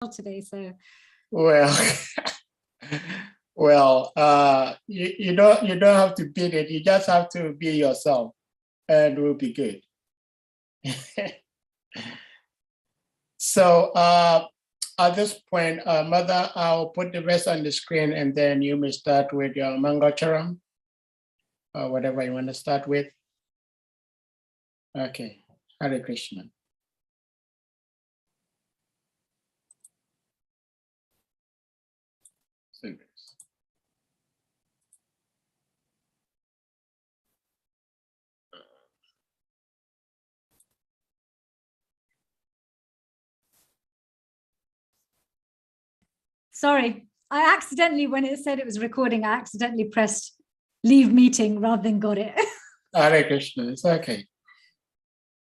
today, so well, you don't have to beat it. You just have to be yourself, and it will be good. So at this point, Mother, I'll put the rest on the screen, and then you may start with your Mangocharam, or whatever you want to start with. Okay, Hare Krishna. sorry, I accidentally, when it said it was recording, I accidentally pressed leave meeting rather than got it. Hare Krishna, it's okay.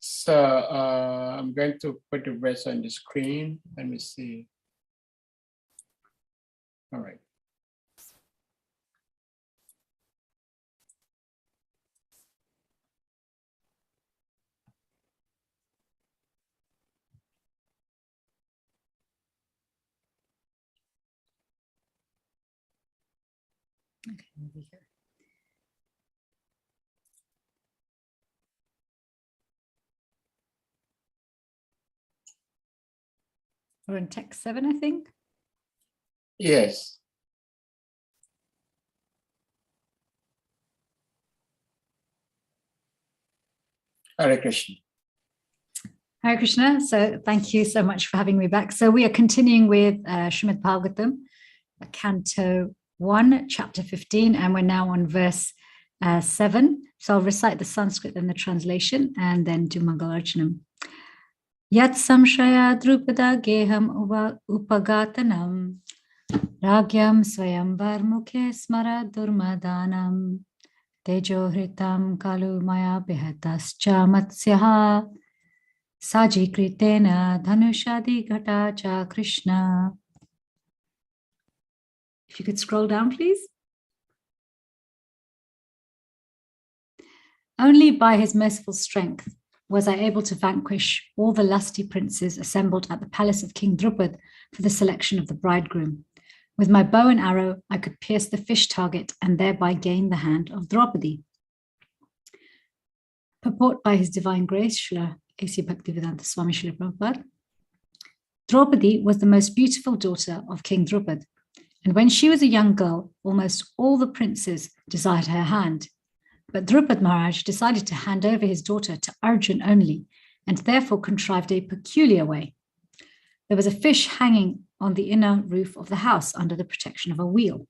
So I'm going to put the rest on the screen. Let me see. All right. Okay, over here. We're in text 7, I think. Yes. Hare Krishna. Hare Krishna. So thank you so much for having me back. So we are continuing with SRIMAD BHAGAVATAM, Canto 1, Chapter 15, and we're now on verse 7. So I'll recite the Sanskrit and the translation, and then do Mangalarchanam. Yat samshaya drupada geham upagatanam ragyam swayamvar mukhe smara durmadanam tejo hritam kalu maya bihatascha matsyaha sajikritena dhanushadi ghata cha Krishna. If you could scroll down, please. Only by his merciful strength was I able to vanquish all the lusty princes assembled at the palace of King Drupad for the selection of the bridegroom. With my bow and arrow, I could pierce the fish target and thereby gain the hand of Draupadi. Purport by His Divine Grace, Srila A.C. Bhaktivedanta Swami Srila Prabhupada. Draupadi was the most beautiful daughter of King Drupad, and when she was a young girl, almost all the princes desired her hand. But Drupad Maharaj decided to hand over his daughter to Arjun only, and therefore contrived a peculiar way. There was a fish hanging on the inner roof of the house under the protection of a wheel.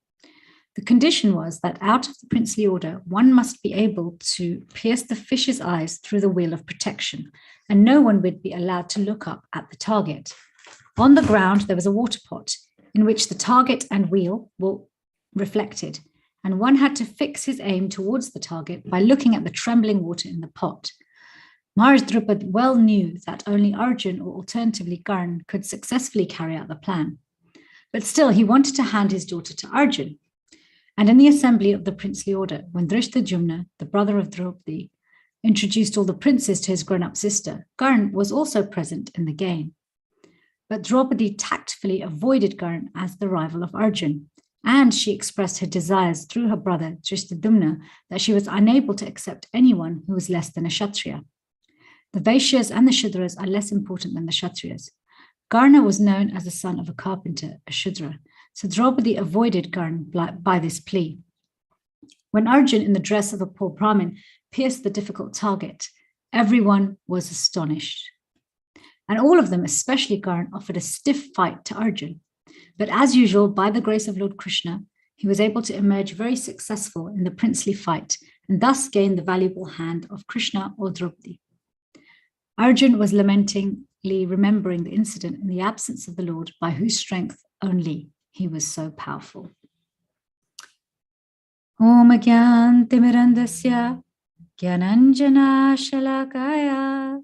The condition was that out of the princely order, one must be able to pierce the fish's eyes through the wheel of protection, and no one would be allowed to look up at the target. On the ground, there was a water pot in which the target and wheel were reflected, and one had to fix his aim towards the target by looking at the trembling water in the pot. Maharaj Drupad well knew that only Arjun, or alternatively Karn, could successfully carry out the plan. But still, he wanted to hand his daughter to Arjun. And in the assembly of the princely order, when Drishtadyumna, the brother of Draupadi, introduced all the princes to his grown-up sister, Karn was also present in the game. But Draupadi tactfully avoided Karn as the rival of Arjun, and she expressed her desires through her brother Drishtadyumna that she was unable to accept anyone who was less than a Kshatriya. The Vaishyas and the Shudras are less important than the Kshatriyas. Karna was known as the son of a carpenter, a Shudra, so Draupadi avoided Karn by this plea. When Arjun, in the dress of a poor Brahmin, pierced the difficult target, everyone was astonished. And all of them, especially Karn, offered a stiff fight to Arjun. But as usual, by the grace of Lord Krishna, he was able to emerge very successful in the princely fight and thus gain the valuable hand of Krishna or Draupadi. Arjun was lamentingly remembering the incident in the absence of the Lord, by whose strength only he was so powerful. Om Gyan Timirandasya Gyananjana Shalakaya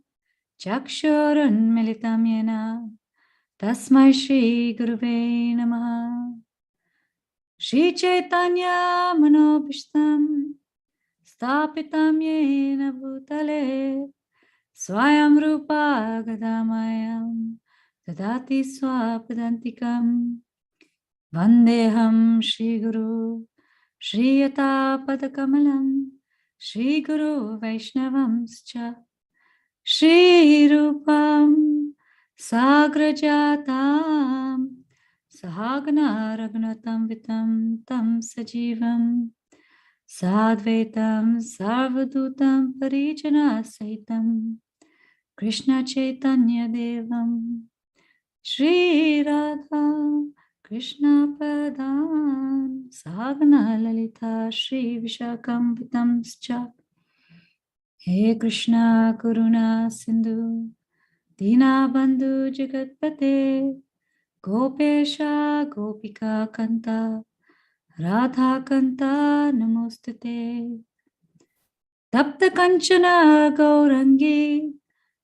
Chakshurun Militam Yena Tasmai Shri Guruve Namaha. Shri Chaitanya Manobishtam Stapitam Yena Bhutale Swayam Rupa Gadamayam dadati swapadantikam vandeham Shri Guru Shriyata padakamalam Shri Guru Vaishnavamscha Shri Rupam Sagrajatam Sahagna Raghunatam Vitam Tam Sajivam Sadvaitam Sarvadutam Parijana Sahitam Krishna Chaitanya Devam Shri Radha Krishna Padan Sahagna Lalita Shri Vishakam Vitamscha He Krishna Karuna Sindhu Dina Bandhu Jagatpate Gopesha Gopika Kanta Radha Kanta Namostate Tapta Kanchana Gaurangi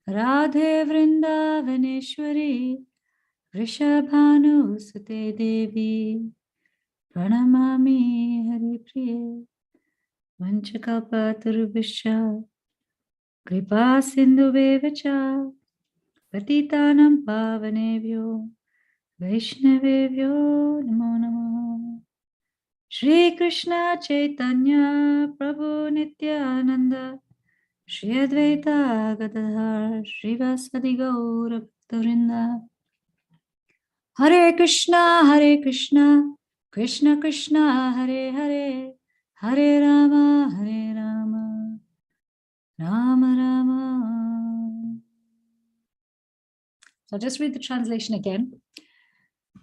Radhe Vrindavaneshwari Vrishabhanu Sute Devi Pranamami Hari Priye Vanchakalpatarubhishya Kripa Sindhu Bevacha Patitanam Pavanebhyo Vaishnavebhyo Namo Namo Shri Krishna Chaitanya Prabhu Nityananda Shri Advaita Gadadhar Srivasadi Gaura Bhaktavinda Hare Krishna Krishna Krishna Hare Hare Hare Rama Rama Rama. So I'll just read the translation again.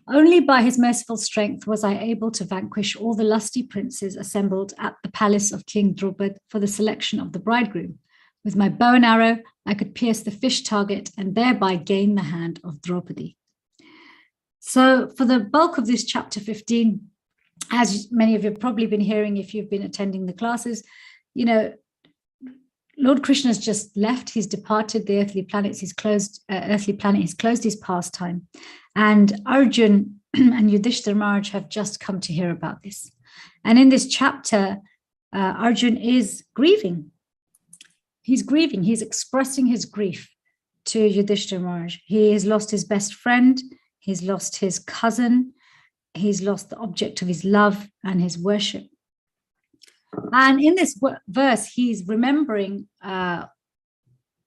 Only by his merciful strength was I able to vanquish all the lusty princes assembled at the palace of King Draupad for the selection of the bridegroom. With my bow and arrow, I could pierce the fish target and thereby gain the hand of Draupadi. So for the bulk of this chapter 15, as many of you have probably been hearing if you've been attending the classes, you know, Lord Krishna has just left. He's departed the earthly planets. He's closed his pastime. And Arjun and Yudhishthira Maharaj have just come to hear about this. And in this chapter, Arjun is grieving. He's grieving. He's expressing his grief to Yudhishthira Maharaj. He has lost his best friend. He's lost his cousin. He's lost the object of his love and his worship. And in this verse, he's remembering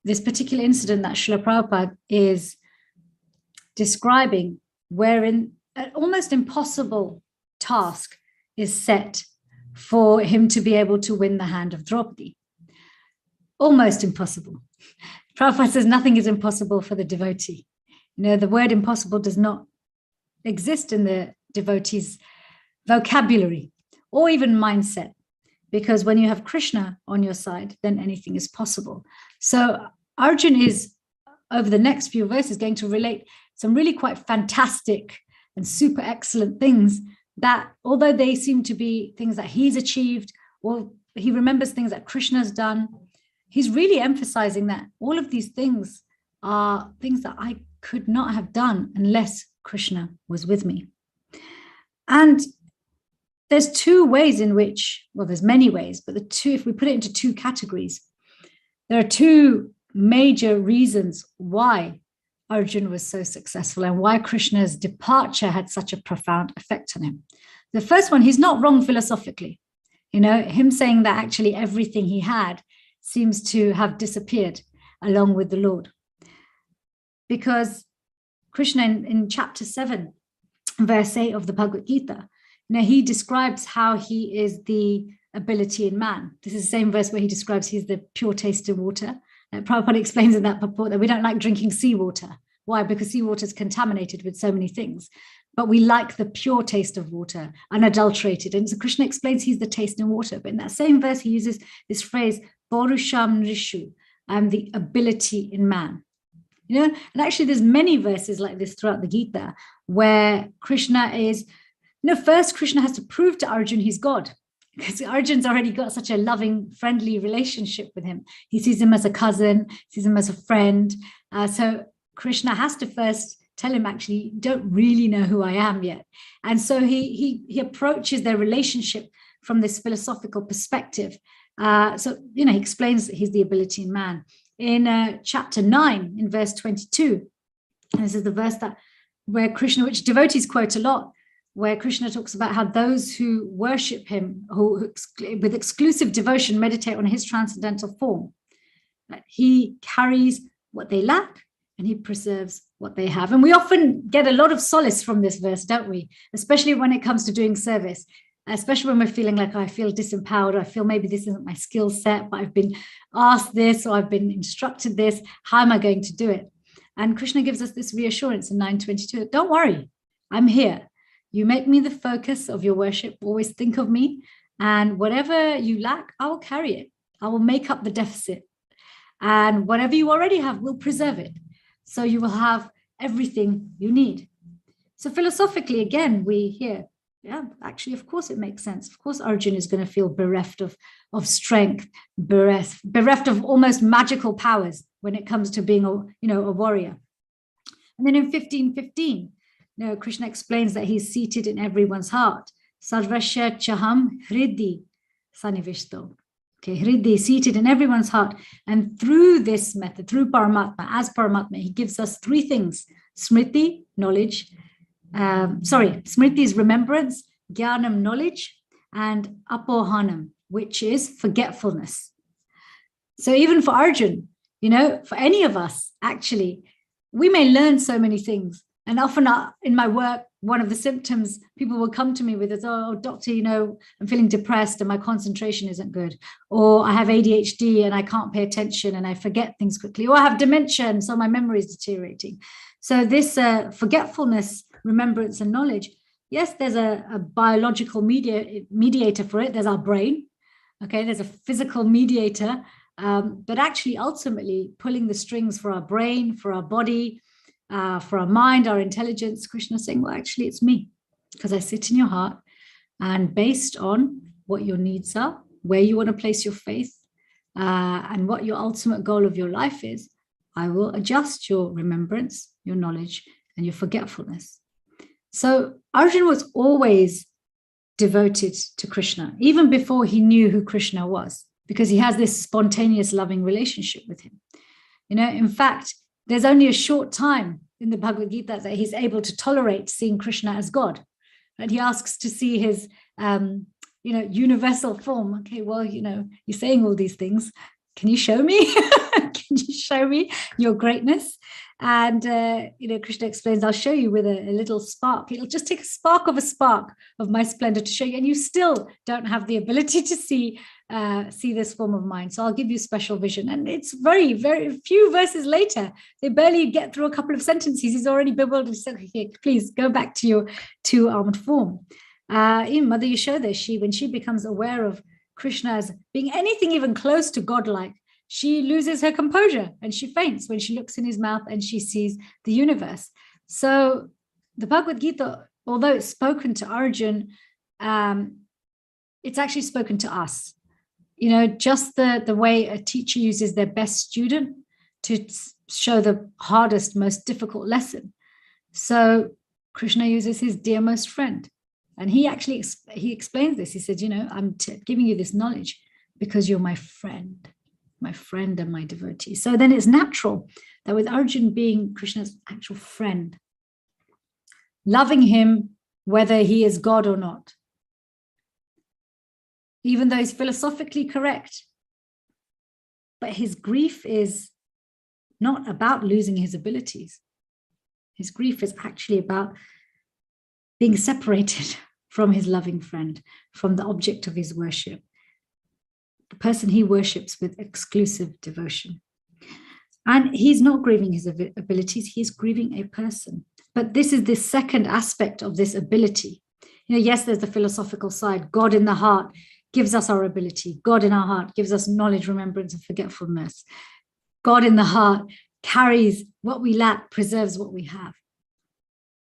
this particular incident that Srila Prabhupada is describing, wherein an almost impossible task is set for him to be able to win the hand of Draupadi. Almost impossible. Prabhupada says nothing is impossible for the devotee. You know, the word impossible does not exist in the devotee's vocabulary or even mindset. Because when you have Krishna on your side, then anything is possible. So Arjun is, over the next few verses, going to relate some really quite fantastic and super excellent things that, although they seem to be things that he's achieved, or he remembers things that Krishna's done, he's really emphasizing that all of these things are things that I could not have done unless Krishna was with me. And there's two ways in which, well, there's many ways, but if we put it into two categories, there are two major reasons why Arjun was so successful and why Krishna's departure had such a profound effect on him. The first one, he's not wrong philosophically. You know, him saying that actually everything he had seems to have disappeared along with the Lord. Because Krishna in chapter 7, verse 8 of the Bhagavad Gita, now, he describes how he is the ability in man. This is the same verse where he describes he's the pure taste in water. Prabhupada explains in that purport that we don't like drinking seawater. Why? Because seawater is contaminated with so many things. But we like the pure taste of water, unadulterated. And so Krishna explains he's the taste in water. But in that same verse, he uses this phrase, Porusham Rishu, the ability in man. You know, and actually there's many verses like this throughout the Gita where Krishna is, first Krishna has to prove to Arjun he's God, because Arjun's already got such a loving, friendly relationship with him. He sees him as a cousin, sees him as a friend. So Krishna has to first tell him, actually, you don't really know who I am yet. And so he approaches their relationship from this philosophical perspective. He explains that he's the ability in man. In chapter 9, in verse 22, And this is the verse where Krishna, which devotees quote a lot, where Krishna talks about how those who worship him, who with exclusive devotion meditate on his transcendental form, that he carries what they lack and he preserves what they have. And we often get a lot of solace from this verse, don't we? Especially when it comes to doing service, especially when we're feeling like I feel disempowered, I feel maybe this isn't my skill set, but I've been asked this or I've been instructed this, how am I going to do it? And Krishna gives us this reassurance in 9:22, don't worry, I'm here. You make me the focus of your worship, always think of me, and whatever you lack, I will carry it. I will make up the deficit. And whatever you already have, we'll preserve it. So you will have everything you need. So philosophically, again, we hear, yeah, actually, of course, it makes sense. Of course, Arjuna is going to feel bereft of strength, bereft of almost magical powers when it comes to being a warrior. And then in 15:15, Krishna explains that he's seated in everyone's heart. Sarvasya chaham hridi sanivishto. Okay, hridi, seated in everyone's heart. And through this method, through Paramatma, as Paramatma, he gives us three things: smriti, knowledge. Smriti is remembrance, jnanam, knowledge, and apohanam, which is forgetfulness. So even for Arjun, for any of us, actually, we may learn so many things. And often in my work, one of the symptoms people will come to me with is, oh, doctor, I'm feeling depressed and my concentration isn't good. Or I have ADHD and I can't pay attention and I forget things quickly. Or I have dementia and so my memory is deteriorating. So this forgetfulness, remembrance and knowledge, yes, there's a biological mediator for it. There's our brain. Okay, there's a physical mediator. But actually, ultimately, pulling the strings for our brain, for our body, for our mind, our intelligence, Krishna saying, well, actually, it's me, because I sit in your heart, and based on what your needs are, where you want to place your faith, and what your ultimate goal of your life is, I will adjust your remembrance, your knowledge, and your forgetfulness. So Arjuna was always devoted to Krishna, even before he knew who Krishna was, because he has this spontaneous loving relationship with him. In fact, there's only a short time in the Bhagavad Gita that he's able to tolerate seeing Krishna as God. And he asks to see his, universal form. Okay, well, you're saying all these things. Can you show me? Can you show me your greatness? And, Krishna explains, I'll show you with a little spark. It'll just take a spark of my splendor to show you. And you still don't have the ability to see this form of mine. So I'll give you special vision. And it's very, very few verses later. They barely get through a couple of sentences. He's already bewildered. He said, okay, please go back to your two-armed form. In Mother Yashoda, when she becomes aware of Krishna as being anything even close to godlike, she loses her composure and she faints when she looks in his mouth and she sees the universe. So the Bhagavad Gita, although it's spoken to Arjun, it's actually spoken to us. Just the way a teacher uses their best student to show the hardest, most difficult lesson. So Krishna uses his dearmost friend. And he explains this. He said, I'm giving you this knowledge because you're my friend and my devotee. So then it's natural that with Arjun being Krishna's actual friend, loving him whether he is God or not, even though he's philosophically correct, but his grief is not about losing his abilities. His grief is actually about being separated from his loving friend, from the object of his worship, the person he worships with exclusive devotion. And he's not grieving his abilities, he's grieving a person. But this is the second aspect of this ability. Yes, there's the philosophical side. God in the heart gives us our ability. God in our heart gives us knowledge, remembrance, and forgetfulness. God in the heart carries what we lack, preserves what we have.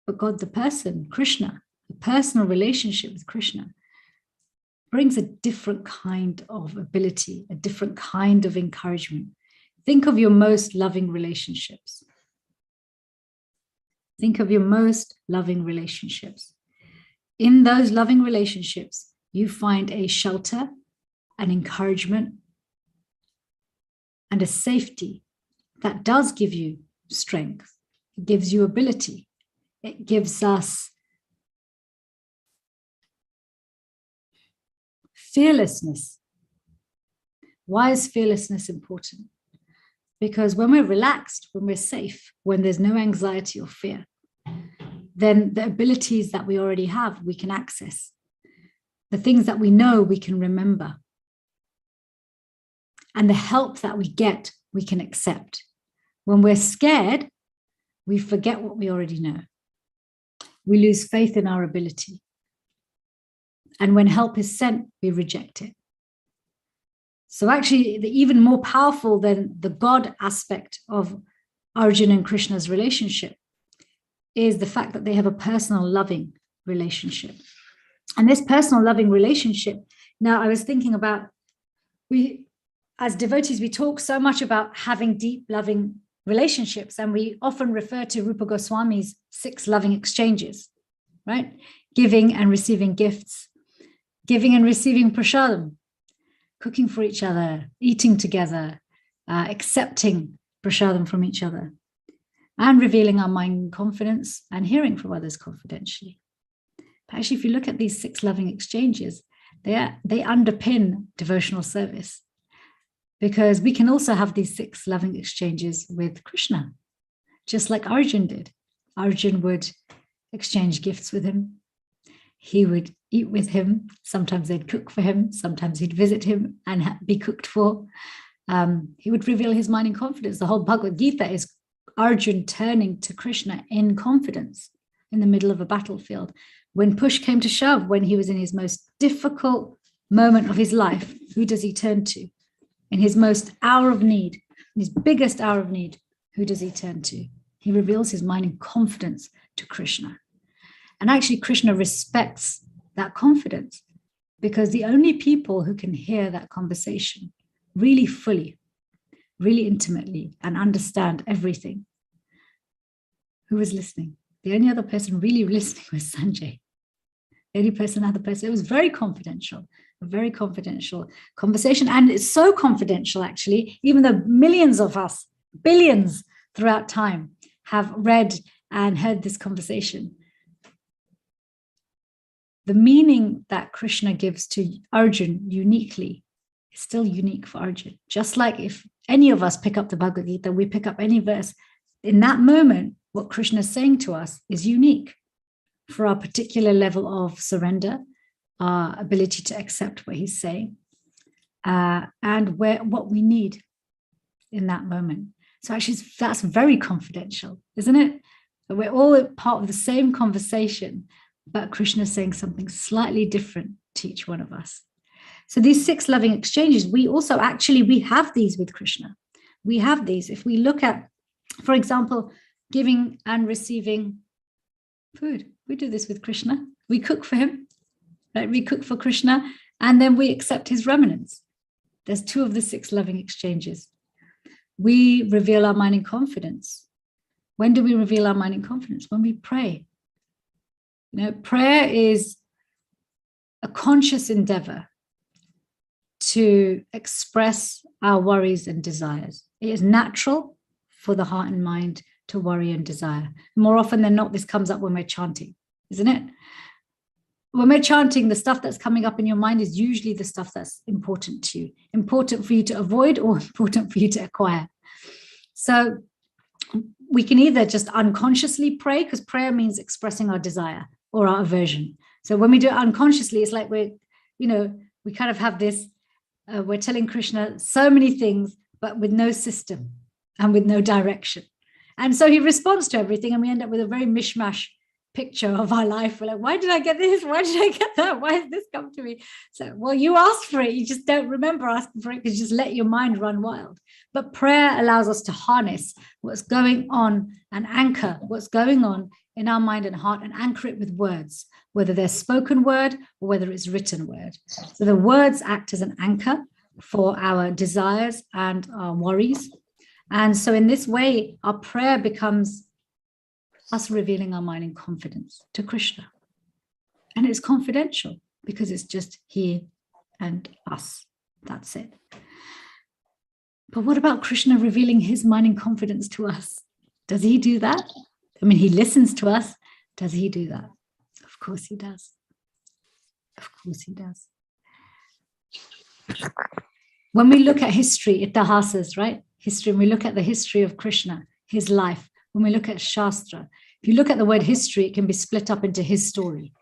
But God, the person, Krishna, the personal relationship with Krishna, brings a different kind of ability, a different kind of encouragement. Think of your most loving relationships. Think of your most loving relationships. In those loving relationships, you find a shelter, an encouragement, and a safety that does give you strength. It gives you ability. It gives us fearlessness. Why is fearlessness important? Because when we're relaxed, when we're safe, when there's no anxiety or fear, then the abilities that we already have, we can access. The things that we know, we can remember. And the help that we get, we can accept. When we're scared, we forget what we already know. We lose faith in our ability. And when help is sent, we reject it. So actually, even more powerful than the God aspect of Arjuna and Krishna's relationship is the fact that they have a personal loving relationship. And this personal loving relationship, now I was thinking about, we as devotees, we talk so much about having deep loving relationships, and we often refer to Rupa Goswami's 6 loving exchanges, right? Giving and receiving gifts, giving and receiving prasadam, cooking for each other, eating together, accepting prasadam from each other, and revealing our mind in confidence and hearing from others confidentially. But actually, if you look at these 6 loving exchanges, they underpin devotional service, because we can also have these 6 loving exchanges with Krishna, just like Arjun did. Arjun would exchange gifts with him. He would eat with him. Sometimes they'd cook for him. Sometimes he'd visit him and be cooked for. He would reveal his mind in confidence. The whole Bhagavad Gita is Arjun turning to Krishna in confidence in the middle of a battlefield. When push came to shove, when he was in his most difficult moment of his life, who does he turn to? In his most hour of need, in his biggest hour of need, who does he turn to? He reveals his mind in confidence to Krishna. And actually, Krishna respects that confidence, because the only people who can hear that conversation really fully, really intimately, and understand everything, who was listening? The only other person really listening was Sanjay. The only other person, it was very confidential, a very confidential conversation. And it's so confidential, actually, even though millions of us, billions throughout time, have read and heard this conversation. The meaning that Krishna gives to Arjun uniquely is still unique for Arjun. Just like if any of us pick up the Bhagavad Gita, we pick up any verse, in that moment, what Krishna is saying to us is unique for our particular level of surrender, our ability to accept what he's saying, and what we need in that moment. So actually, that's very confidential, isn't it? We're all part of the same conversation, but Krishna is saying something slightly different to each one of us. So these 6 loving exchanges, we have these with Krishna. We have these. If we look at, for example, giving and receiving food, we do this with Krishna. We cook for him, right? We cook for Krishna, and then we accept his remnants. There's 2 of the 6 loving exchanges. We reveal our mind in confidence. When do we reveal our mind in confidence? When we pray. Prayer is a conscious endeavor to express our worries and desires. It is natural for the heart and mind to worry and desire. More often than not, this comes up when we're chanting, isn't it? When we're chanting, the stuff that's coming up in your mind is usually the stuff that's important to you, important for you to avoid or important for you to acquire. So we can either just unconsciously pray, because prayer means expressing our desire or our aversion. So when we do it unconsciously, it's like we kind of have this, we're telling Krishna so many things, but with no system and with no direction. And so he responds to everything, and we end up with a very mishmash picture of our life. We're like, why did I get this? Why did I get that? Why has this come to me? So, well, you asked for it. You just don't remember asking for it, because you just let your mind run wild. But prayer allows us to harness what's going on and anchor what's going on in our mind and heart, and anchor it with words, whether they're spoken word or whether it's written word. So the words act as an anchor for our desires and our worries. And so in this way, our prayer becomes us revealing our mind in confidence to Krishna. And it's confidential because it's just he and us. That's it. But what about Krishna revealing his mind in confidence to us? Does he do that? I mean, he listens to us. Does he do that? Of course he does. Of course he does. When we look at history, itihasas, right? History, when we look at the history of Krishna, his life, when we look at Shastra, if you look at the word history, it can be split up into his story.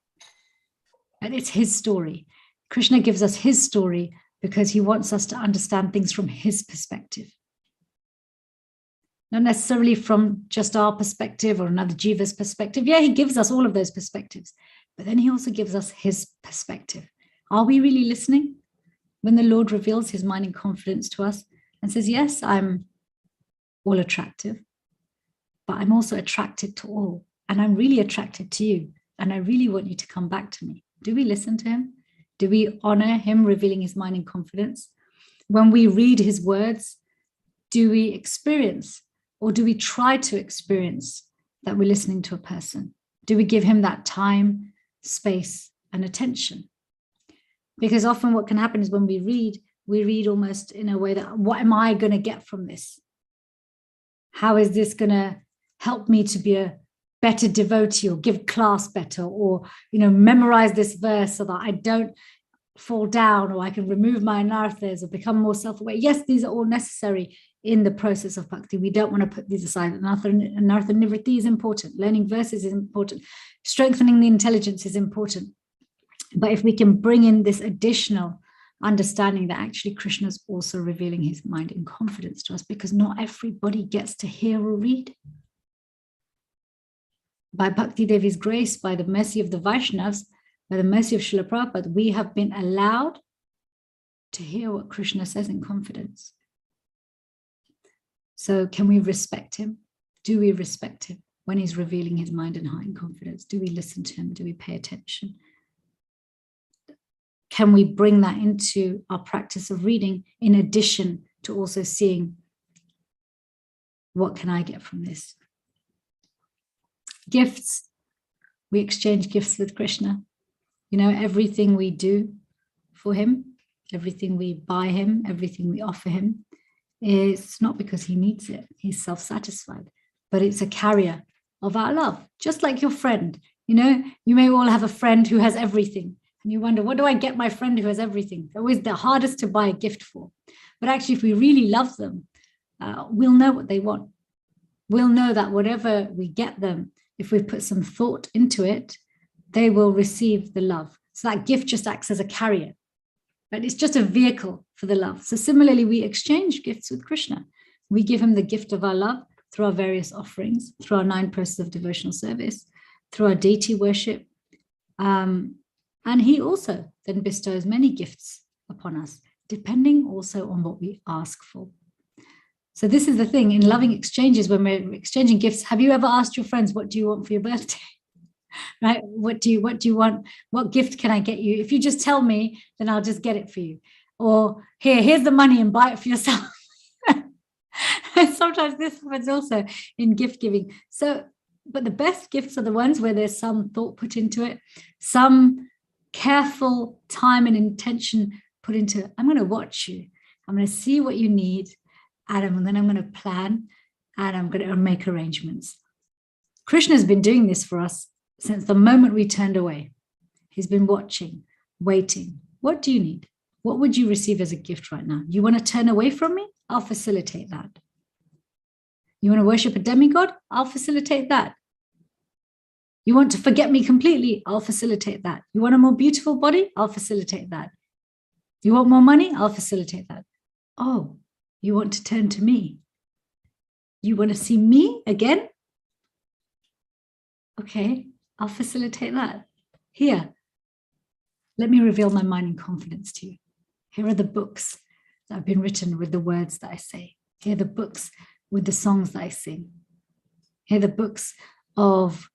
And it's his story. Krishna gives us his story because he wants us to understand things from his perspective. Not necessarily from just our perspective or another jiva's perspective. Yeah, he gives us all of those perspectives, but then he also gives us his perspective. Are we really listening? When the Lord reveals his mind in confidence to us and says, yes, I'm all attractive, but I'm also attracted to all. And I'm really attracted to you. And I really want you to come back to me. Do we listen to him? Do we honor him revealing his mind in confidence? When we read his words, do we experience, or do we try to experience that we're listening to a person? Do we give him that time, space, and attention? Because often what can happen is when we read almost in a way that, what am I going to get from this? How is this going to help me to be a better devotee, or give class better, or memorize this verse so that I don't fall down, or I can remove my anarthas or become more self-aware? Yes, these are all necessary in the process of bhakti. We don't want to put these aside. Anartha nivritti is important. Learning verses is important. Strengthening the intelligence is important. But if we can bring in this additional understanding that actually Krishna is also revealing his mind in confidence to us, because not everybody gets to hear or read. By Bhakti Devi's grace, by the mercy of the Vaishnavas, by the mercy of Srila Prabhupada, we have been allowed to hear what Krishna says in confidence. So can we respect him? Do we respect him when he's revealing his mind and heart in confidence? Do we listen to him? Do we pay attention? Can we bring that into our practice of reading, in addition to also seeing, what can I get from this? Gifts. We exchange gifts with Krishna. Everything we do for him, everything we buy him, everything we offer him, is not because he needs it. He's self-satisfied, but it's a carrier of our love. Just like your friend, you may all have a friend who has everything. And you wonder, what do I get my friend who has everything? They're always the hardest to buy a gift for. But actually, if we really love them, we'll know what they want. We'll know that whatever we get them, if we put some thought into it, they will receive the love. So that gift just acts as a carrier, but it's just a vehicle for the love. So similarly, we exchange gifts with Krishna. We give him the gift of our love through our various offerings, through our 9 processes of devotional service, through our deity worship. And he also then bestows many gifts upon us, depending also on what we ask for. So this is the thing in loving exchanges, when we're exchanging gifts. Have you ever asked your friends, what do you want for your birthday? Right? What do you want? What gift can I get you? If you just tell me, then I'll just get it for you. Or here's the money and buy it for yourself. Sometimes this happens also in gift giving. But the best gifts are the ones where there's some thought put into it, some careful time and intention put into it. I'm going to watch you. I'm going to see what you need. And then I'm going to plan, and I'm going to make arrangements. Krishna has been doing this for us since the moment we turned away. He's been watching, waiting. What do you need? What would you receive as a gift right now? You want to turn away from me? I'll facilitate that. You want to worship a demigod? I'll facilitate that. You want to forget me completely? I'll facilitate that. You want a more beautiful body? I'll facilitate that. You want more money? I'll facilitate that. Oh, you want to turn to me? You want to see me again? Okay, I'll facilitate that. Here, let me reveal my mind in confidence to you. Here are the books that have been written with the words that I say. Here are the books with the songs that I sing. Here are the books of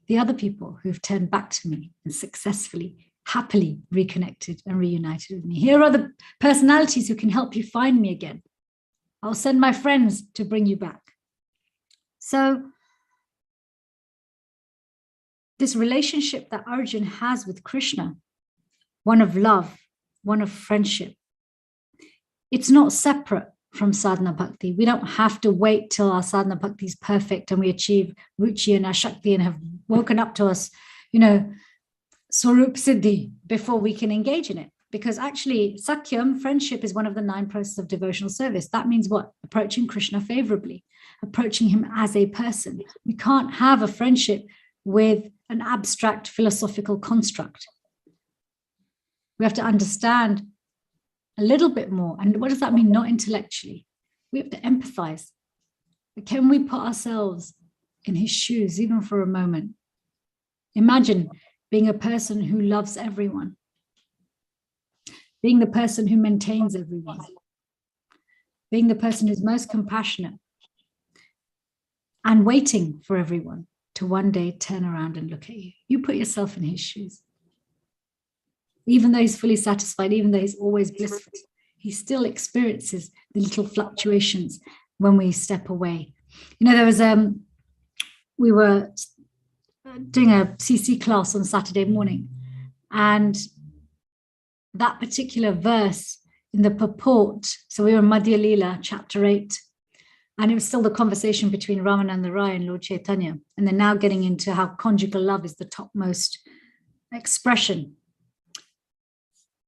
the other people who've turned back to me and successfully, happily reconnected and reunited with me. Here are the personalities who can help you find me again. I'll send my friends to bring you back. So this relationship that Arjuna has with Krishna, one of love, one of friendship, it's not separate from sadhana bhakti. We don't have to wait till our sadhana bhakti is perfect and we achieve ruchi and ashakti and have woken up to us, swarup siddhi before we can engage in it. Because actually, sakyam, friendship, is one of the 9 processes of devotional service. That means what? Approaching Krishna favorably, approaching him as a person. We can't have a friendship with an abstract philosophical construct. We have to understand a little bit more. And what does that mean? Not intellectually. We have to empathize. Can we put ourselves in his shoes, even for a moment? Imagine being a person who loves everyone, being the person who maintains everyone, being the person who's most compassionate, and waiting for everyone to one day turn around and look at you. You put yourself in his shoes. Even though he's fully satisfied, even though he's always blissful, he still experiences the little fluctuations when we step away. There was we were doing a CC class on Saturday morning, and that particular verse in the purport, so we were in Madhya Lila, chapter 8, and it was still the conversation between Ramananda Rai and Lord Chaitanya, and they're now getting into how conjugal love is the topmost expression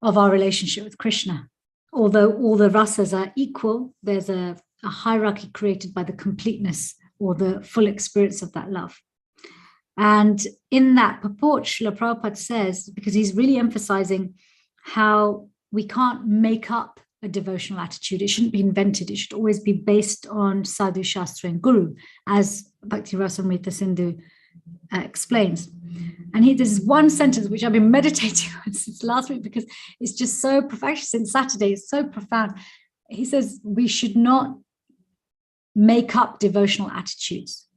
of our relationship with Krishna. Although all the rasas are equal, there's a hierarchy created by the completeness or the full experience of that love. And in that purport, Srila Prabhupada says, because he's really emphasizing how we can't make up a devotional attitude. It shouldn't be invented. It should always be based on Sadhu, Shastra, and Guru, as Bhakti Rasamrita Sindhu explains. And there's one sentence which I've been meditating on since last week because it's just so profound. Since Saturday, it's so profound. He says we should not make up devotional attitudes.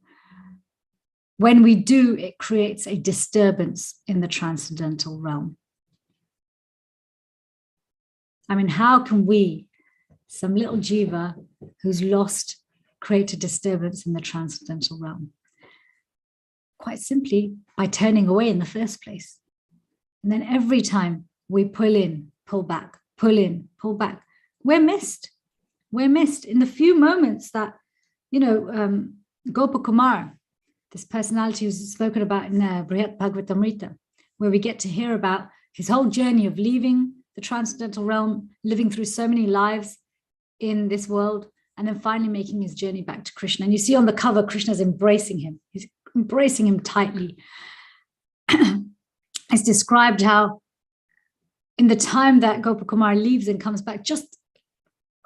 When we do, it creates a disturbance in the transcendental realm. I mean, how can we, some little jiva who's lost, create a disturbance in the transcendental realm? Quite simply, by turning away in the first place. And then every time we pull in, pull back, pull in, pull back, we're missed. We're missed in the few moments that, Gopakumar, this personality who's spoken about in Brihat Bhagavatamrita, where we get to hear about his whole journey of leaving the transcendental realm, living through so many lives in this world, and then finally making his journey back to Krishna. And you see on the cover, Krishna's embracing him. He's embracing him tightly. It's described how in the time that Gopakumar leaves and comes back, just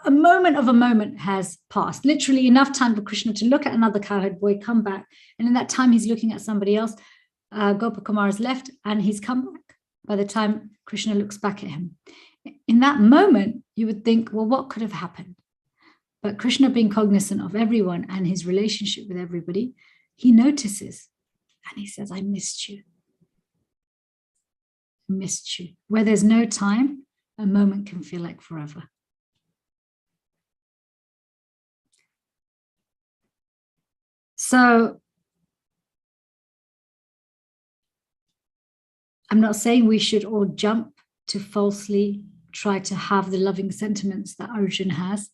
a moment has passed. Literally enough time for Krishna to look at another cowherd boy, come back. And in that time, he's looking at somebody else. Gopakumar has left and he's come back by the time Krishna looks back at him. In that moment, you would think, well, what could have happened? But Krishna, being cognizant of everyone and his relationship with everybody, he notices and he says, I missed you. I missed you. Where there's no time, a moment can feel like forever. So I'm not saying we should all jump to falsely try to have the loving sentiments that Arjuna has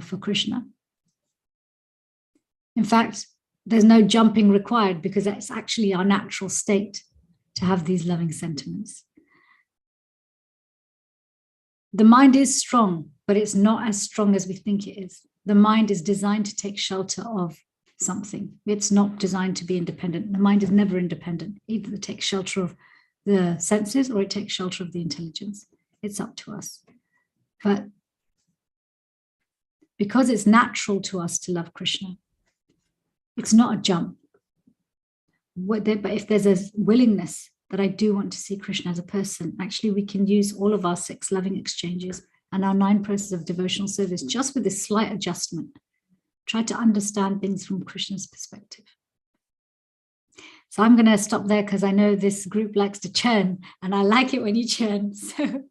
for Krishna. In fact, there's no jumping required because that's actually our natural state to have these loving sentiments. The mind is strong, but it's not as strong as we think it is. The mind is designed to take shelter of something. It's not designed to be independent. The mind is never independent. Either it takes shelter of the senses or it takes shelter of the intelligence. It's up to us. But because it's natural to us to love Krishna, it's not a jump. But if there's a willingness that I do want to see Krishna as a person, actually we can use all of our 6 loving exchanges and our 9 processes of devotional service just with this slight adjustment. Try to understand things from Krishna's perspective. So I'm going to stop there because I know this group likes to churn and I like it when you churn. So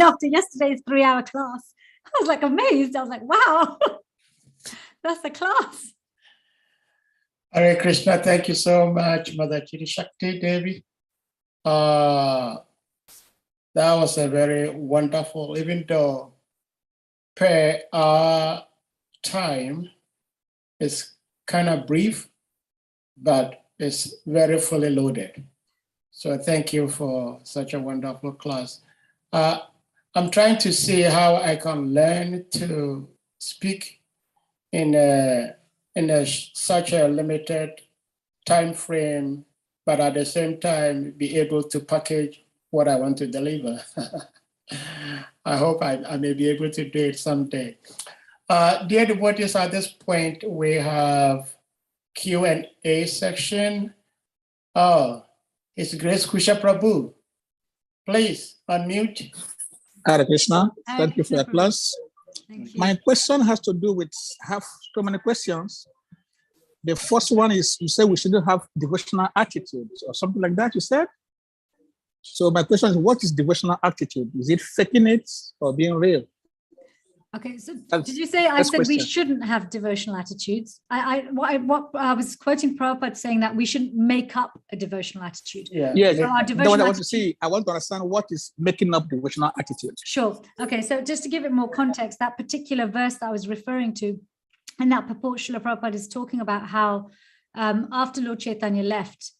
after yesterday's 3-hour class, I was like amazed. I was like, wow, that's the class. Hare Krishna, thank you so much, Mother Chiri Shakti Devi. That was a very wonderful, even though per our time is kind of brief, but it's very fully loaded. So thank you for such a wonderful class. I'm trying to see how I can learn to speak in such a limited time frame, but at the same time be able to package what I want to deliver. I hope I may be able to do it someday. Dear devotees, at this point we have Q&A section. Oh, it's Grace Kusha Prabhu. Please unmute. Hare Krishna, Hare thank you for Krishna, your class. Thank you. My question has to do with, I have so many questions. The first one is, you said we shouldn't have devotional attitude or something like that, you said? So my question is, what is devotional attitude? Is it faking it or being real? Okay, so That's- did you say I that's said we question. shouldn't have devotional attitudes? What I was quoting Prabhupada saying that we shouldn't make up a devotional attitude. Yeah. Yeah, So our the one devotional I want to attitude, see, I want to understand what is making up devotional attitude. sure. Okay, so just to give it more context, that particular verse that I was referring to, in that purport, Srila Prabhupada is talking about how after Lord Chaitanya left,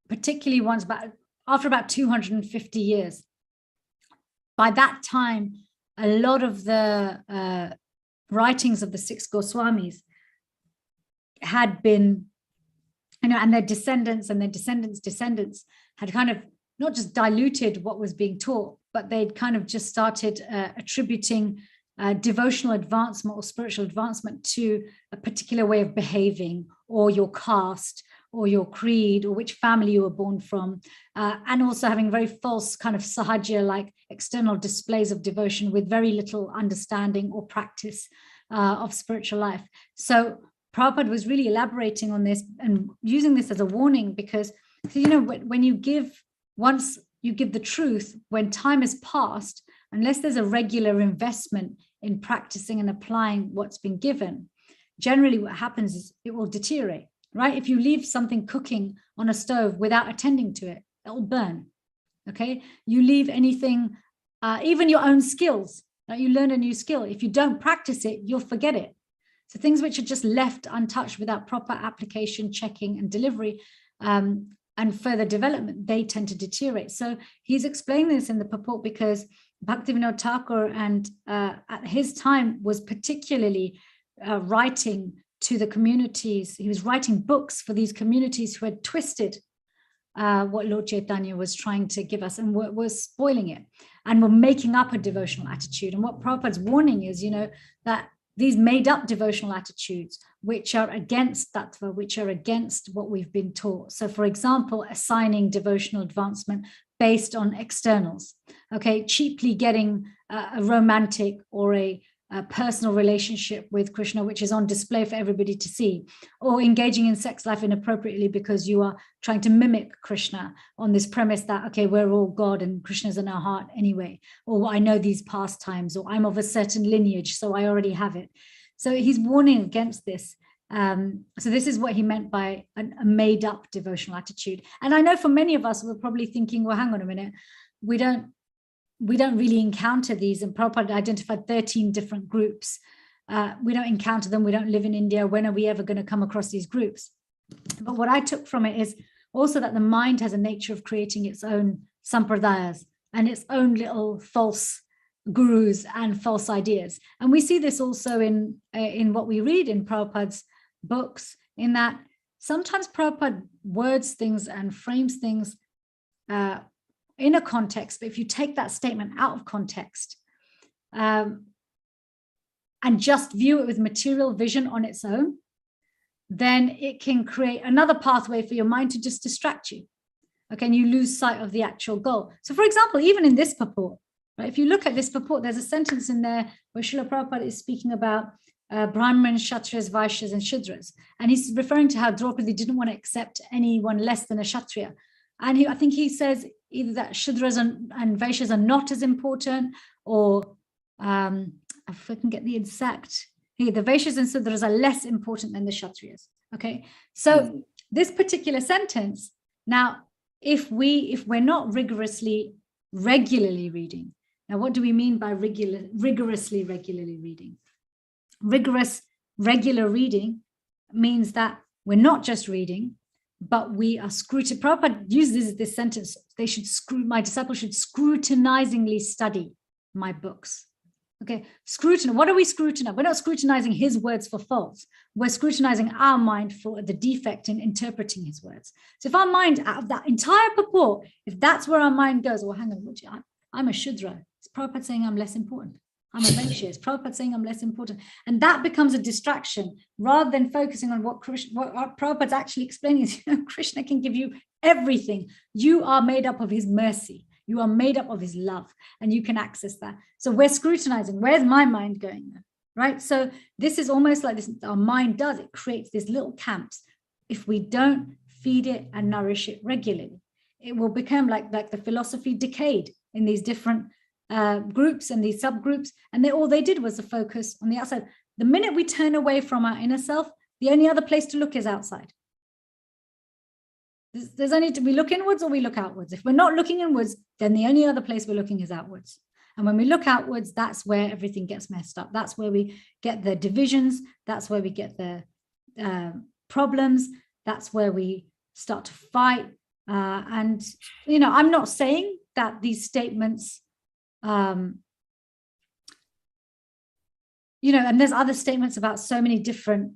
particularly after about 250 years, by that time, a lot of the writings of the six Goswamis had been, and their descendants and their descendants' descendants had kind of not just diluted what was being taught, but they'd kind of just started attributing devotional advancement or spiritual advancement to a particular way of behaving, or your caste, or your creed, or which family you were born from, and also having very false kind of sahaja, like external displays of devotion with very little understanding or practice of spiritual life. So Prabhupada was really elaborating on this and using this as a warning, because when you give, once you give the truth, when time has passed, unless there's a regular investment in practicing and applying what's been given, generally what happens is it will deteriorate. Right? If you leave something cooking on a stove without attending to it, it'll burn. Okay? You leave anything, even your own skills, right? You learn a new skill. If you don't practice it, you'll forget it. So things which are just left untouched without proper application, checking, and delivery, and further development, they tend to deteriorate. So he's explaining this in the purport because Bhaktivinoda Thakur, and at his time, was particularly writing to the communities. He was writing books for these communities who had twisted what Lord Chaitanya was trying to give us and were spoiling it, and were making up a devotional attitude. And what Prabhupada's warning is, that these made up devotional attitudes, which are against tattva, which are against what we've been taught. So for example, assigning devotional advancement based on externals, okay, cheaply getting a romantic or a personal relationship with Krishna, which is on display for everybody to see, or engaging in sex life inappropriately because you are trying to mimic Krishna on this premise that, okay, we're all God and Krishna's in our heart anyway, or I know these pastimes, or I'm of a certain lineage, so I already have it. So he's warning against this. So this is what he meant by a made up devotional attitude. And I know for many of us, we're probably thinking, well, hang on a minute, we don't really encounter these, and Prabhupada identified 13 different groups. We don't encounter them. We don't live in India. When are we ever going to come across these groups? But what I took from it is also that the mind has a nature of creating its own sampradayas and its own little false gurus and false ideas. And we see this also in what we read in Prabhupada's books, in that sometimes Prabhupada words things and frames things in a context, but if you take that statement out of context and just view it with material vision on its own, then it can create another pathway for your mind to just distract you. Okay, and you lose sight of the actual goal. So for example, even in this purport, right, if you look at this purport, there's a sentence in there where Srila Prabhupada is speaking about Brahmins, Kshatriyas, Vaishyas, and Shudras. And he's referring to how Draupadi didn't want to accept anyone less than a Kshatriya. And I think he says either that Shudras and Vaishyas are not as important, or if I can get the exact, the Vaishyas and Shudras are less important than the Kshatriyas. Okay, so this particular sentence, now, if we're not regularly reading, Now, what do we mean by rigorously regularly reading? Rigorous, regular reading means that we're not just reading, but we are scrutinizing. Prabhupada uses this sentence, my disciples should scrutinizingly study my books. Okay, scrutinize. What are we scrutinizing? We're not scrutinizing his words for faults. We're scrutinizing our mind for the defect in interpreting his words. So if our mind, out of that entire purport, if that's where our mind goes, well, hang on, I'm a Shudra. Is Prabhupada saying I'm less important? I'm a Vaishya. Is Prabhupada saying I'm less important? And that becomes a distraction rather than focusing on what Prabhupada's actually explaining is, Krishna can give you everything. You are made up of his mercy. You are made up of his love, and you can access that. So we're scrutinizing. Where's my mind going then? Right? So this is almost like this, our mind does. It creates these little camps. If we don't feed it and nourish it regularly, it will become like the philosophy decayed in these different groups and these subgroups. And all they did was the focus on the outside. The minute we turn away from our inner self, the only other place to look is outside. There's only we look inwards or we look outwards. If we're not looking inwards, then the only other place we're looking is outwards. And when we look outwards, that's where everything gets messed up. That's where we get the divisions. That's where we get the problems. That's where we start to fight. And, I'm not saying that these statements, and there's other statements about so many different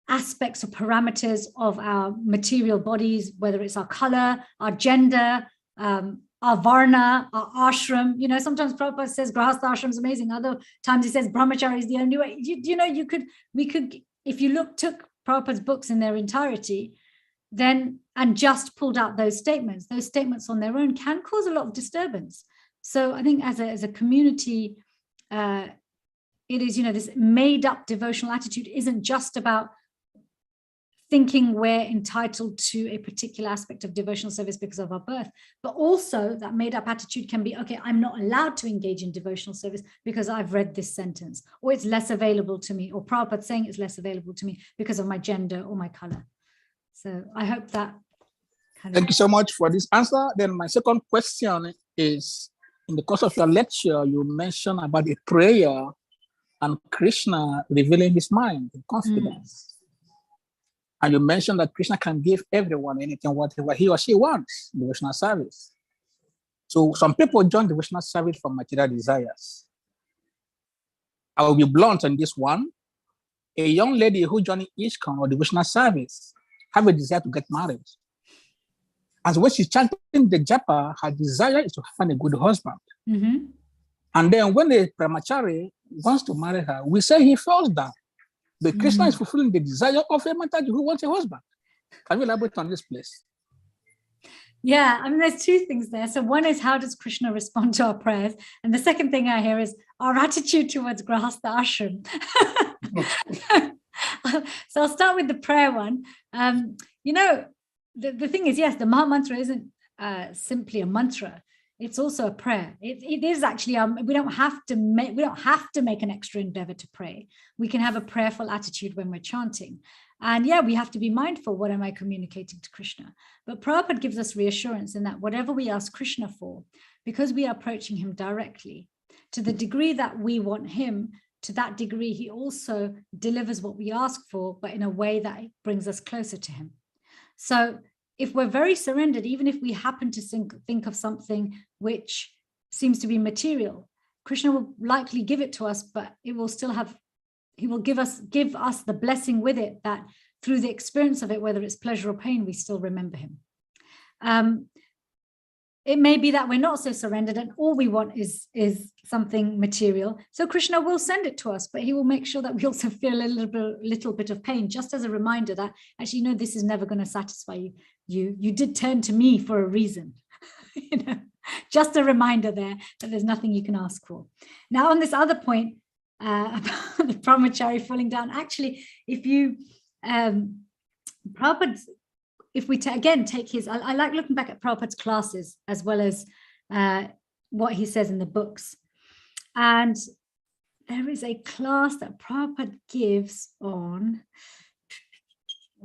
aspects or parameters of our material bodies, whether it's our color, our gender, our varna, our ashram. Sometimes Prabhupada says grahastha ashram is amazing. Other times he says brahmachari is the only way. We could, if you took Prabhupada's books in their entirety, then and just pulled out those statements on their own can cause a lot of disturbance. So I think as a community, it is, this made up devotional attitude isn't just about thinking we're entitled to a particular aspect of devotional service because of our birth, but also that made up attitude can be, okay, I'm not allowed to engage in devotional service because I've read this sentence, or it's less available to me, or Prabhupada saying it's less available to me because of my gender or my color. So I hope that Thank you so much for this answer. Then my second question is, in the course of your lecture, you mentioned about a prayer and Krishna revealing his mind in confidence. And you mentioned that Krishna can give everyone anything, whatever he or she wants, devotional service. So some people join devotional service for material desires. I will be blunt on this one. A young lady who joined ISKCON or devotional service have a desire to get married. And when she's chanting the japa, her desire is to find a good husband. And then when the brahmachari wants to marry her, we say he falls down. But Krishna is fulfilling the desire of a Mataji who wants a husband. Can you elaborate on this, please? Yeah, there's two things there. So one is, how does Krishna respond to our prayers? And the second thing I hear is our attitude towards grahastha ashram. So I'll start with the prayer one. The thing is, yes, the Maha Mantra isn't simply a mantra. It's also a prayer. It is actually, we don't have to make an extra endeavor to pray. We can have a prayerful attitude when we're chanting. And yeah, we have to be mindful, what am I communicating to Krishna? But Prabhupada gives us reassurance in that whatever we ask Krishna for, because we are approaching him directly, to the degree that we want him, to that degree, he also delivers what we ask for, but in a way that brings us closer to him. So if we're very surrendered, even if we happen to think of something which seems to be material, Krishna will likely give it to us, but it will still he will give us the blessing with it, that through the experience of it, whether it's pleasure or pain, we still remember him. It may be that we're not so surrendered and all we want is something material. So Krishna will send it to us, but he will make sure that we also feel a little bit of pain, just as a reminder that actually, no, this is never going to satisfy you. You did turn to me for a reason. Just a reminder there that there's nothing you can ask for. Now, on this other point about the brahmachari falling down, actually, if you Prabhupada, if we again take his, I like looking back at Prabhupada's classes as well as what he says in the books. And there is a class that Prabhupada gives on,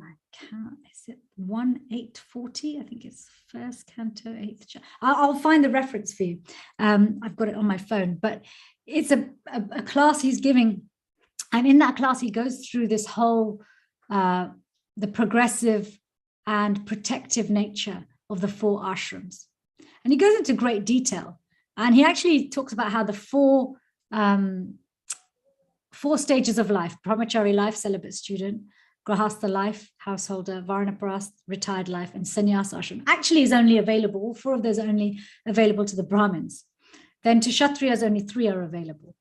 I is it 1-840? I think it's first canto, 8th chapter. I'll find the reference for you. I've got it on my phone, but it's a class he's giving. And in that class, he goes through this whole, the progressive and protective nature of the 4 ashrams. And he goes into great detail. And he actually talks about how the four stages of life: brahmachari life, celibate student; grahastha life, householder; vanaprastha, retired life; and sannyasa ashram actually is only available, all 4 of those are only available to the Brahmins. Then to Kshatriyas, only 3 are available.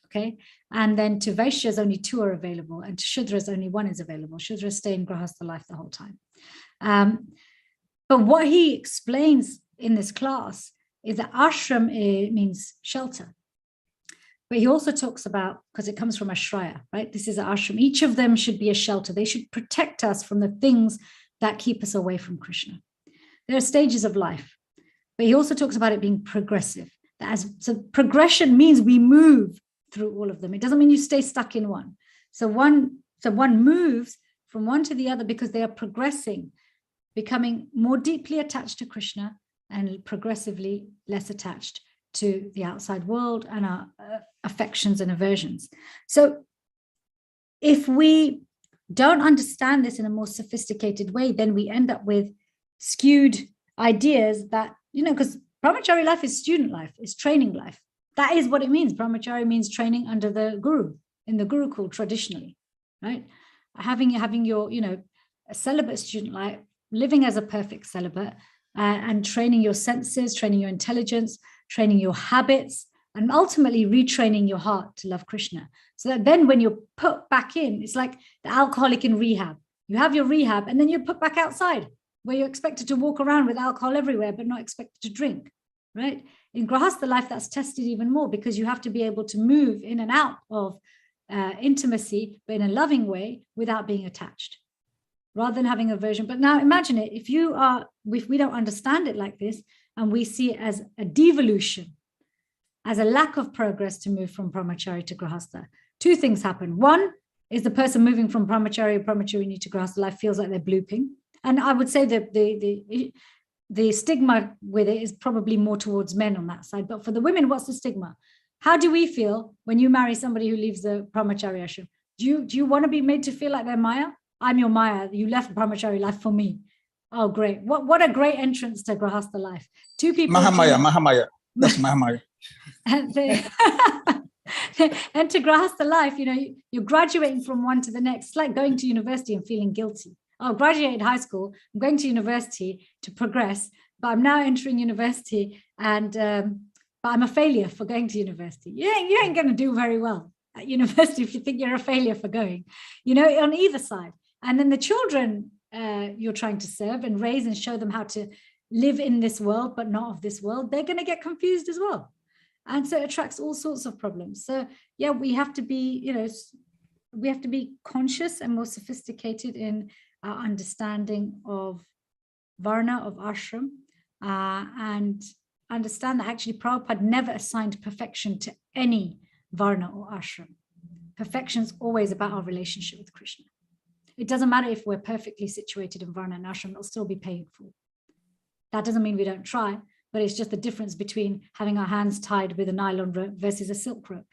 Okay. And then to Vaishyas, only 2 are available. And to Shudras, only 1 is available. Shudras stay in grahastha life the whole time. But what he explains in this class is that ashram means shelter. But he also talks about, because it comes from ashraya, right? This is an ashram. Each of them should be a shelter. They should protect us from the things that keep us away from Krishna. There are stages of life. But he also talks about it being progressive. So progression means we move through all of them. It doesn't mean you stay stuck in one. So one moves from one to the other because they are progressing, becoming more deeply attached to Krishna and progressively less attached to the outside world and our affections and aversions. So if we don't understand this in a more sophisticated way, then we end up with skewed ideas that, because brahmachari life is student life, is training life. That is what it means. Brahmachari means training under the guru, in the gurukul traditionally, right? Having your, a celibate student life, living as a perfect celibate, and training your senses, training your intelligence, training your habits, and ultimately retraining your heart to love Krishna. So that then when you're put back in, it's like the alcoholic in rehab. You have your rehab and then you're put back outside where you're expected to walk around with alcohol everywhere, but not expected to drink, right? In grahastha life, that's tested even more because you have to be able to move in and out of intimacy, but in a loving way without being attached, rather than having aversion. But now imagine it, if we don't understand it like this, and we see it as a devolution, as a lack of progress to move from brahmachari to grahastha, 2 things happen. One is the person moving from brahmachari to grahastha life feels like they're blooping. And I would say that the stigma with it is probably more towards men on that side. But for the women, what's the stigma? How do we feel when you marry somebody who leaves the brahmachari ashram? Do you want to be made to feel like they're Maya? I'm your Maya. You left brahmachari life for me. Oh, great. What a great entrance to grahastha life. 2 people. Mahamaya. That's Mahamaya. And to grahastha life, you're graduating from one to the next. It's like going to university and feeling guilty. Oh, graduated high school, I'm going to university to progress, but I'm now entering university and but I'm a failure for going to university. You ain't going to do very well at university if you think you're a failure for going, on either side. And then the children you're trying to serve and raise and show them how to live in this world, but not of this world, they're going to get confused as well. And so it attracts all sorts of problems. So yeah, we have to be, we have to be conscious and more sophisticated in our understanding of varna, of ashram, and understand that actually Prabhupada never assigned perfection to any varna or ashram. Perfection is always about our relationship with Krishna. It doesn't matter if we're perfectly situated in varna and ashram, it'll still be painful. That doesn't mean we don't try, but it's just the difference between having our hands tied with a nylon rope versus a silk rope.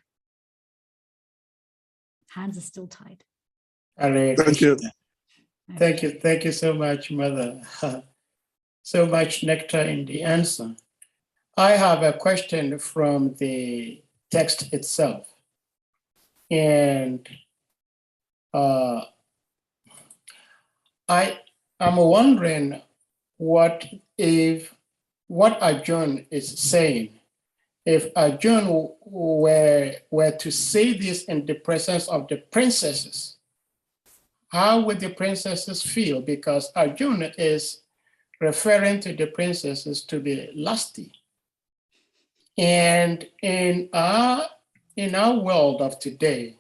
Hands are still tied. Thank you. Thank you so much, Mother. So much nectar in the answer. I have a question from the text itself. And I'm wondering what Arjuna is saying. If Arjuna were to say this in the presence of the princesses, how would the princesses feel? Because Arjuna is referring to the princesses to be lusty. And in our world of today,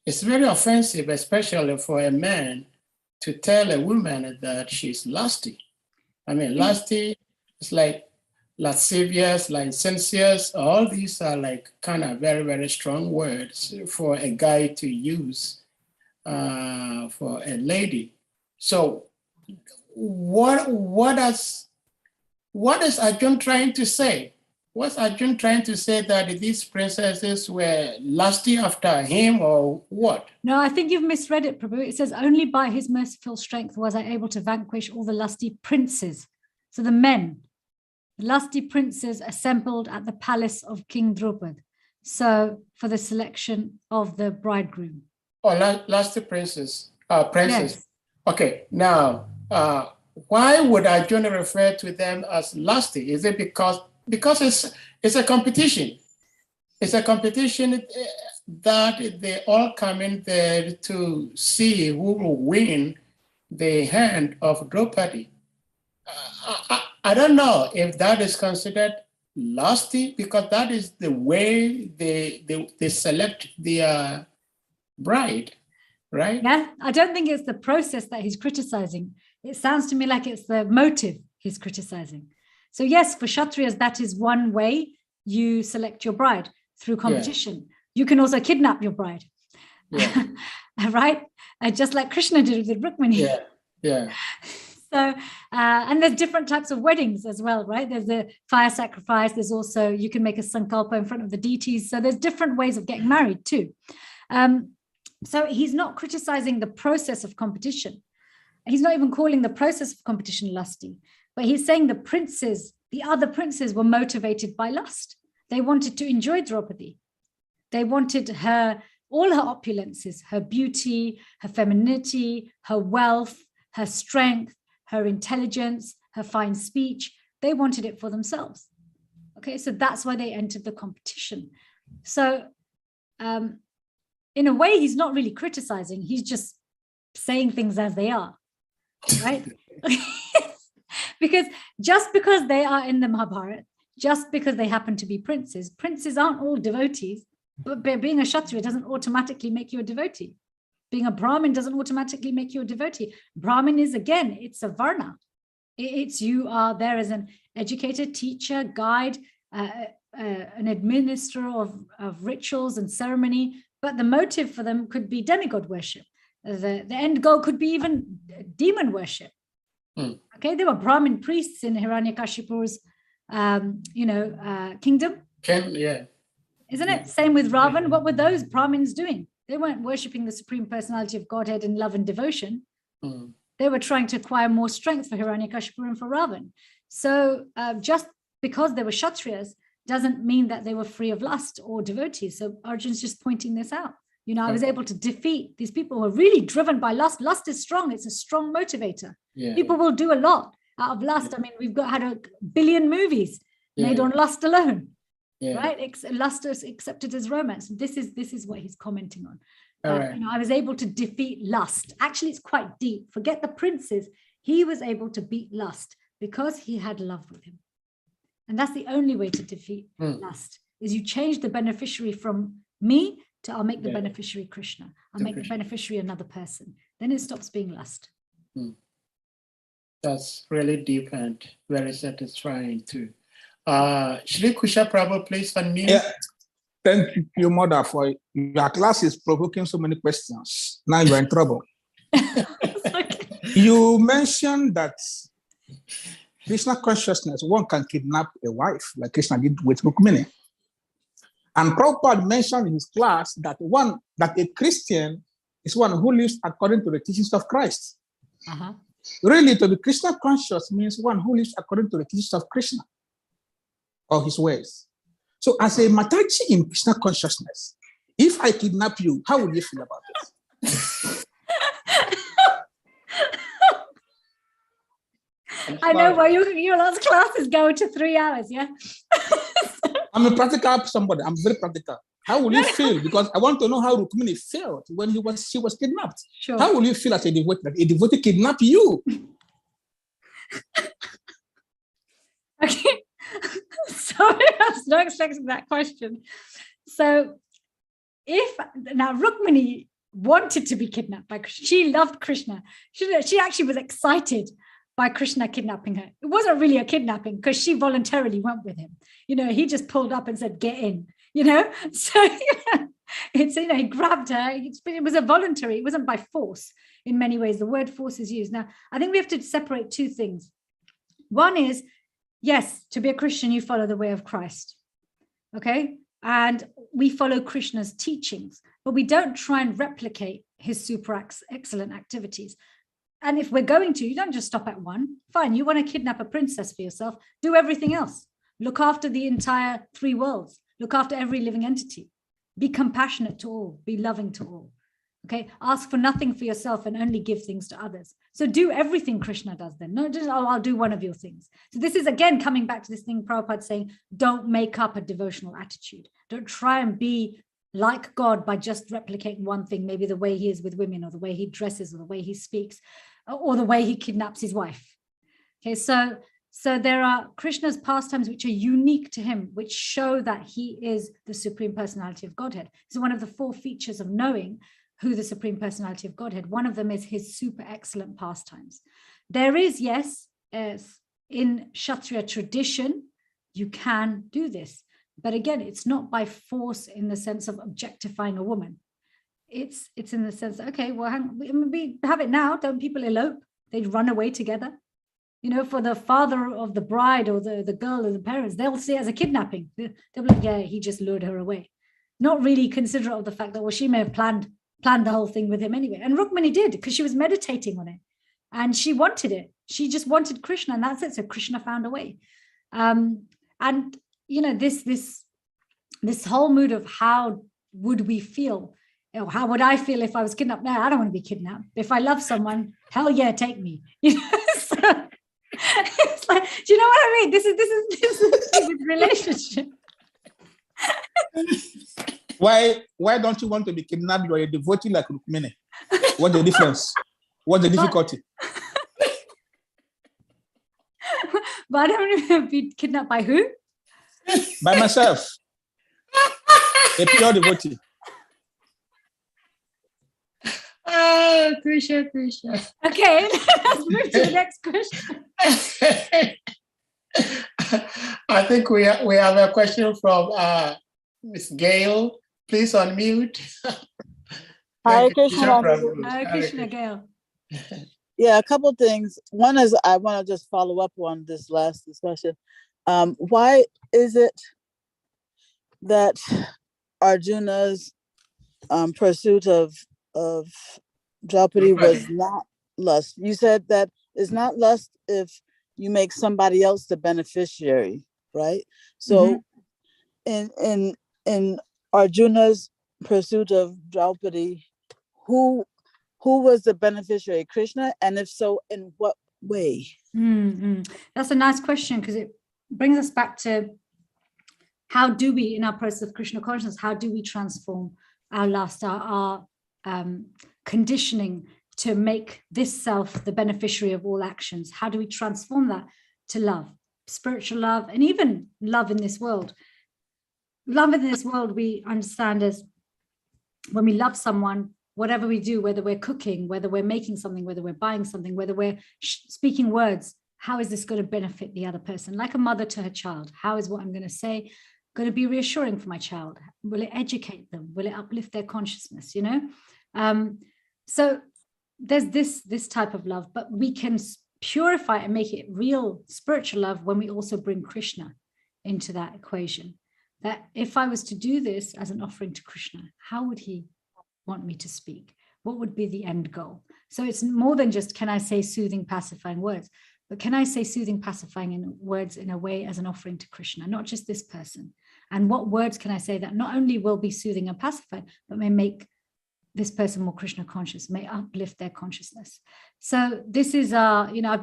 it's very offensive, especially for a man to tell a woman that she's lusty. I mean, lusty is like lascivious, licentious. All these are like kind of very, very strong words for a guy to use for a lady. So what is Arjun trying to say? Was Arjun trying to say that these princesses were lusty after him, or what? No, I think you've misread it, Prabhu. It says, only by his merciful strength was I able to vanquish all the lusty princes. So the men, the lusty princes assembled at the palace of King Drupad. So for the selection of the bridegroom. Oh, lusty princess. Princess. Yes. Okay, now, why would Arjun refer to them as lusty? Is it because it's a competition? It's a competition that they all come in there to see who will win the hand of Draupadi. I don't know if that is considered lusty, because that is the way they select their bride, right? Yeah, I don't think it's the process that he's criticizing. It sounds to me like it's the motive he's criticizing. So yes, for Kshatriyas, that is one way you select your bride, through competition. Yeah. You can also kidnap your bride, right? Just like Krishna did with Rukmini. Yeah. So, and there's different types of weddings as well, right? There's the fire sacrifice. There's also, you can make a sankalpa in front of the deities. So there's different ways of getting married too. So he's not criticizing the process of competition. He's not even calling the process of competition lusty, but he's saying the other princes were motivated by lust. They wanted to enjoy Draupadi. They wanted all her opulences, her beauty, her femininity, her wealth, her strength, her intelligence, her fine speech. They wanted it for themselves. Okay, so that's why they entered the competition. So in a way, he's not really criticizing. He's just saying things as they are, right? Because just because they are in the Mahabharata, just because they happen to be princes aren't all devotees, but being a Kshatriya doesn't automatically make you a devotee. Being a Brahmin doesn't automatically make you a devotee. Brahmin is, again, it's a varna. It's you are there as an educator, teacher, guide, an administrator of rituals and ceremony, but the motive for them could be demigod worship. The end goal could be even demon worship. Okay, there were Brahmin priests in Hiranyakashipu's, kingdom. Isn't it? Same with Ravan. What were those Brahmins doing? They weren't worshipping the Supreme Personality of Godhead in love and devotion. They were trying to acquire more strength for Hiranyakashipu and for Ravan. So just because they were Kshatriyas doesn't mean that they were free of lust or devotees. So Arjun's just pointing this out. I was able to defeat these people who are really driven by lust. Lust is strong. It's a strong motivator. People will do a lot out of lust. I mean, we've had a billion movies made on lust alone. Right? Lust is accepted as romance. This is what he's commenting on. I was able to defeat lust. Actually, it's quite deep. Forget the princes. He was able to beat lust because he had love with him. And that's the only way to defeat lust, is you change the beneficiary from me to I'll make the beneficiary Krishna. I'll make the beneficiary another person. Then it stops being lust. That's really deep and very satisfying too. Shri Kusha Prabhu, please unmute. Yeah. Thank you, Mother, for your class is provoking so many questions. Now you're in trouble. You mentioned that Krishna consciousness, one can kidnap a wife, like Krishna did with Rukmini. And Prabhupada mentioned in his class that a Christian is one who lives according to the teachings of Christ. Really, to be Krishna conscious means one who lives according to the teachings of Krishna or his ways. So as a Mataji in Krishna consciousness, if I kidnap you, how will you feel about this? I know why your last classes go to 3 hours, yeah? I'm a practical somebody. I'm very practical. How will you feel? Because I want to know how Rukmini felt when she was kidnapped. Sure. How will you feel as a devotee that a devotee kidnap you? Okay. Sorry, I was not expecting that question. So now Rukmini wanted to be kidnapped by Krishna. She loved Krishna. She actually was excited by Krishna kidnapping her. It wasn't really a kidnapping because she voluntarily went with him. He just pulled up and said, get in, So it's, he grabbed her. It was a voluntary, it wasn't by force. in many ways. The word force is used. Now, I think we have to separate two things. One is, yes, to be a Christian, you follow the way of Christ. Okay? And we follow Krishna's teachings, but we don't try and replicate his super excellent activities. And if we're going to, you don't just stop at one. Fine, you want to kidnap a princess for yourself, do everything else. Look after the entire three worlds. Look after every living entity. Be compassionate to all. Be loving to all. Okay, ask for nothing for yourself and only give things to others. So do everything Krishna does then. Not just, oh, I'll do one of your things. So this is again coming back to this thing Prabhupada saying, don't make up a devotional attitude. Don't try and be like God by just replicating one thing, maybe the way he is with women or the way he dresses or the way he speaks or the way he kidnaps his wife. Okay, so there are Krishna's pastimes which are unique to him, which show that he is the Supreme Personality of Godhead. So one of the four features of knowing who the Supreme Personality of Godhead, one of them is his super excellent pastimes. There is, yes, as in Kshatriya tradition, you can do this. But again, it's not by force in the sense of objectifying a woman. It's in the sense, okay, well, we have it now. Don't people elope? They run away together. You know, for the father of the bride or the girl or the parents, they'll see it as a kidnapping. They'll be like, yeah, he just lured her away. Not really considerate of the fact that, well, she may have planned the whole thing with him anyway. And Rukmini did, because she was meditating on it. And she wanted it. She just wanted Krishna, and that's it. So Krishna found a way. And, you know, this whole mood of how would we feel? You know, how would I feel if I was kidnapped? No, I don't want to be kidnapped. If I love someone, hell yeah, take me. You know, so it's like, do you know what I mean? This is relationship. Why don't you want to be kidnapped? You are a devotee like Rukmini. What's the difference? What's the difficulty? But I don't want to be kidnapped by who? By myself. A pure devotee. Ah, Krishna. Okay, let's move to the next question. I think we have a question from Miss Gail. Please unmute. Hare Krishna. Hare Krishna, Gail. Yeah, a couple things. One is I want to just follow up on this last discussion. Why is it that Arjuna's pursuit of Draupadi was not lust? You said that it's not lust if you make somebody else the beneficiary, right? So in Arjuna's pursuit of Draupadi, who was the beneficiary? Krishna? And if so, in what way? That's a nice question, because it brings us back to how do we, in our process of Krishna consciousness, how do we transform our lust, our conditioning to make this self the beneficiary of all actions? How do we transform that to love, spiritual love, and even love in this world? Love in this world we understand as when we love someone, whatever we do, whether we're cooking, whether we're making something, whether we're buying something, whether we're speaking words, how is this going to benefit the other person? Like a mother to her child, how is what I'm going to say going to be reassuring for my child? Will it educate them? Will it uplift their consciousness? You know, so there's this type of love, but we can purify and make it real spiritual love when we also bring Krishna into that equation. That if I was to do this as an offering to Krishna, how would he want me to speak? What would be the end goal? So it's more than just, can I say soothing, pacifying words, but can I say soothing, pacifying words in a way as an offering to Krishna, not just this person? And what words can I say that not only will be soothing and pacifying, but may make this person more Krishna conscious, may uplift their consciousness? So this is, you know,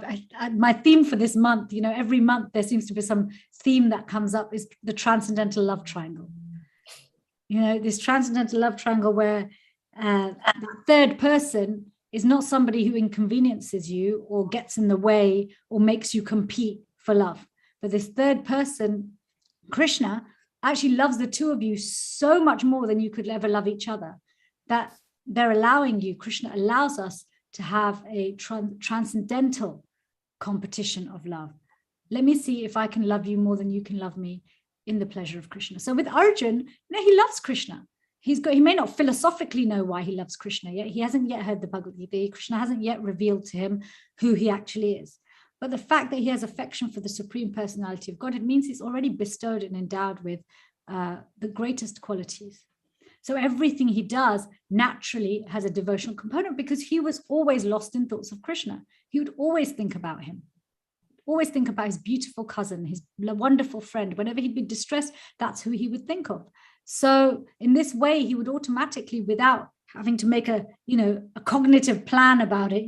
my theme for this month, you know, every month there seems to be some theme that comes up, is the transcendental love triangle. You know, this transcendental love triangle where the third person is not somebody who inconveniences you or gets in the way or makes you compete for love. But this third person, Krishna, actually loves the two of you so much more than you could ever love each other, that they're allowing you, Krishna allows us to have a transcendental competition of love. Let me see if I can love you more than you can love me in the pleasure of Krishna. So with Arjun, you know, he loves Krishna. he may not philosophically know why he loves Krishna yet. He hasn't yet heard the Bhagavad Gita. Krishna hasn't yet revealed to him who he actually is. But the fact that he has affection for the Supreme Personality of God, it means he's already bestowed and endowed with the greatest qualities. So everything he does naturally has a devotional component, because he was always lost in thoughts of Krishna. He would always think about him, always think about his beautiful cousin, his wonderful friend. Whenever he'd be distressed, that's who he would think of. So in this way, he would automatically, without having to make a cognitive plan about it,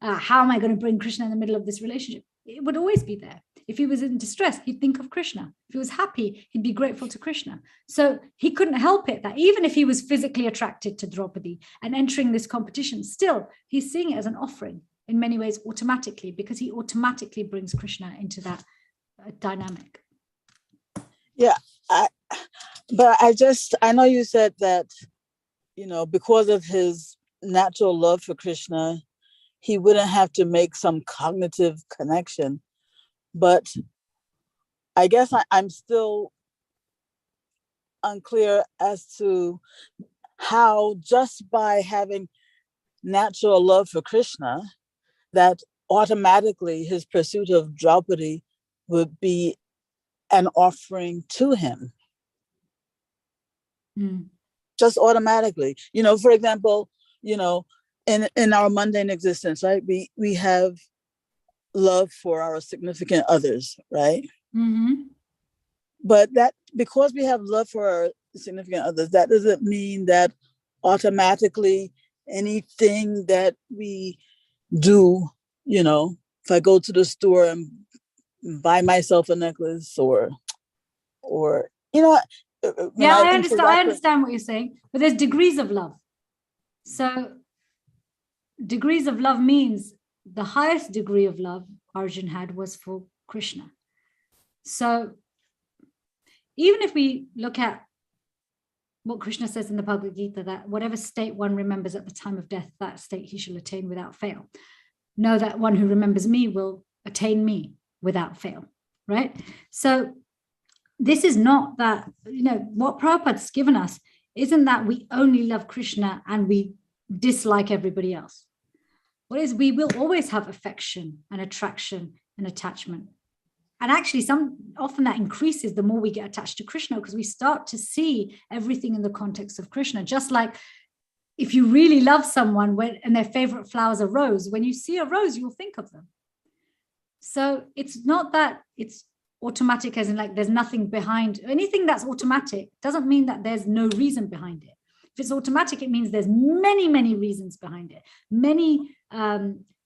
how am I going to bring Krishna in the middle of this relationship? It would always be there. If he was in distress, he'd think of Krishna. If he was happy, he'd be grateful to Krishna. So he couldn't help it that even if he was physically attracted to Draupadi and entering this competition, still he's seeing it as an offering in many ways automatically, because he automatically brings Krishna into that dynamic. Yeah, but I know you said that, because of his natural love for Krishna, he wouldn't have to make some cognitive connection. But I guess I'm still unclear as to how, just by having natural love for Krishna, that automatically his pursuit of Draupadi would be an offering to him. Just automatically. For example, in our mundane existence, right? We have love for our significant others, right? Mm-hmm. But that, because we have love for our significant others, that doesn't mean that automatically anything that we do, if I go to the store and buy myself a necklace or yeah, I understand what you're saying, but there's degrees of love. So degrees of love means the highest degree of love Arjun had was for Krishna. So even if we look at what Krishna says in the Bhagavad Gita, that whatever state one remembers at the time of death, that state he shall attain without fail. Know that one who remembers me will attain me without fail, right? So this is not that, what Prabhupada's given us isn't that we only love Krishna and we dislike everybody else. What is, we will always have affection and attraction and attachment. And actually often that increases the more we get attached to Krishna, because we start to see everything in the context of Krishna. Just like if you really love someone and their favorite flower is a rose, when you see a rose, you'll think of them. So it's not that it's automatic, as in like there's nothing behind. Anything that's automatic doesn't mean that there's no reason behind it. If it's automatic, it means there's many, many reasons behind it, many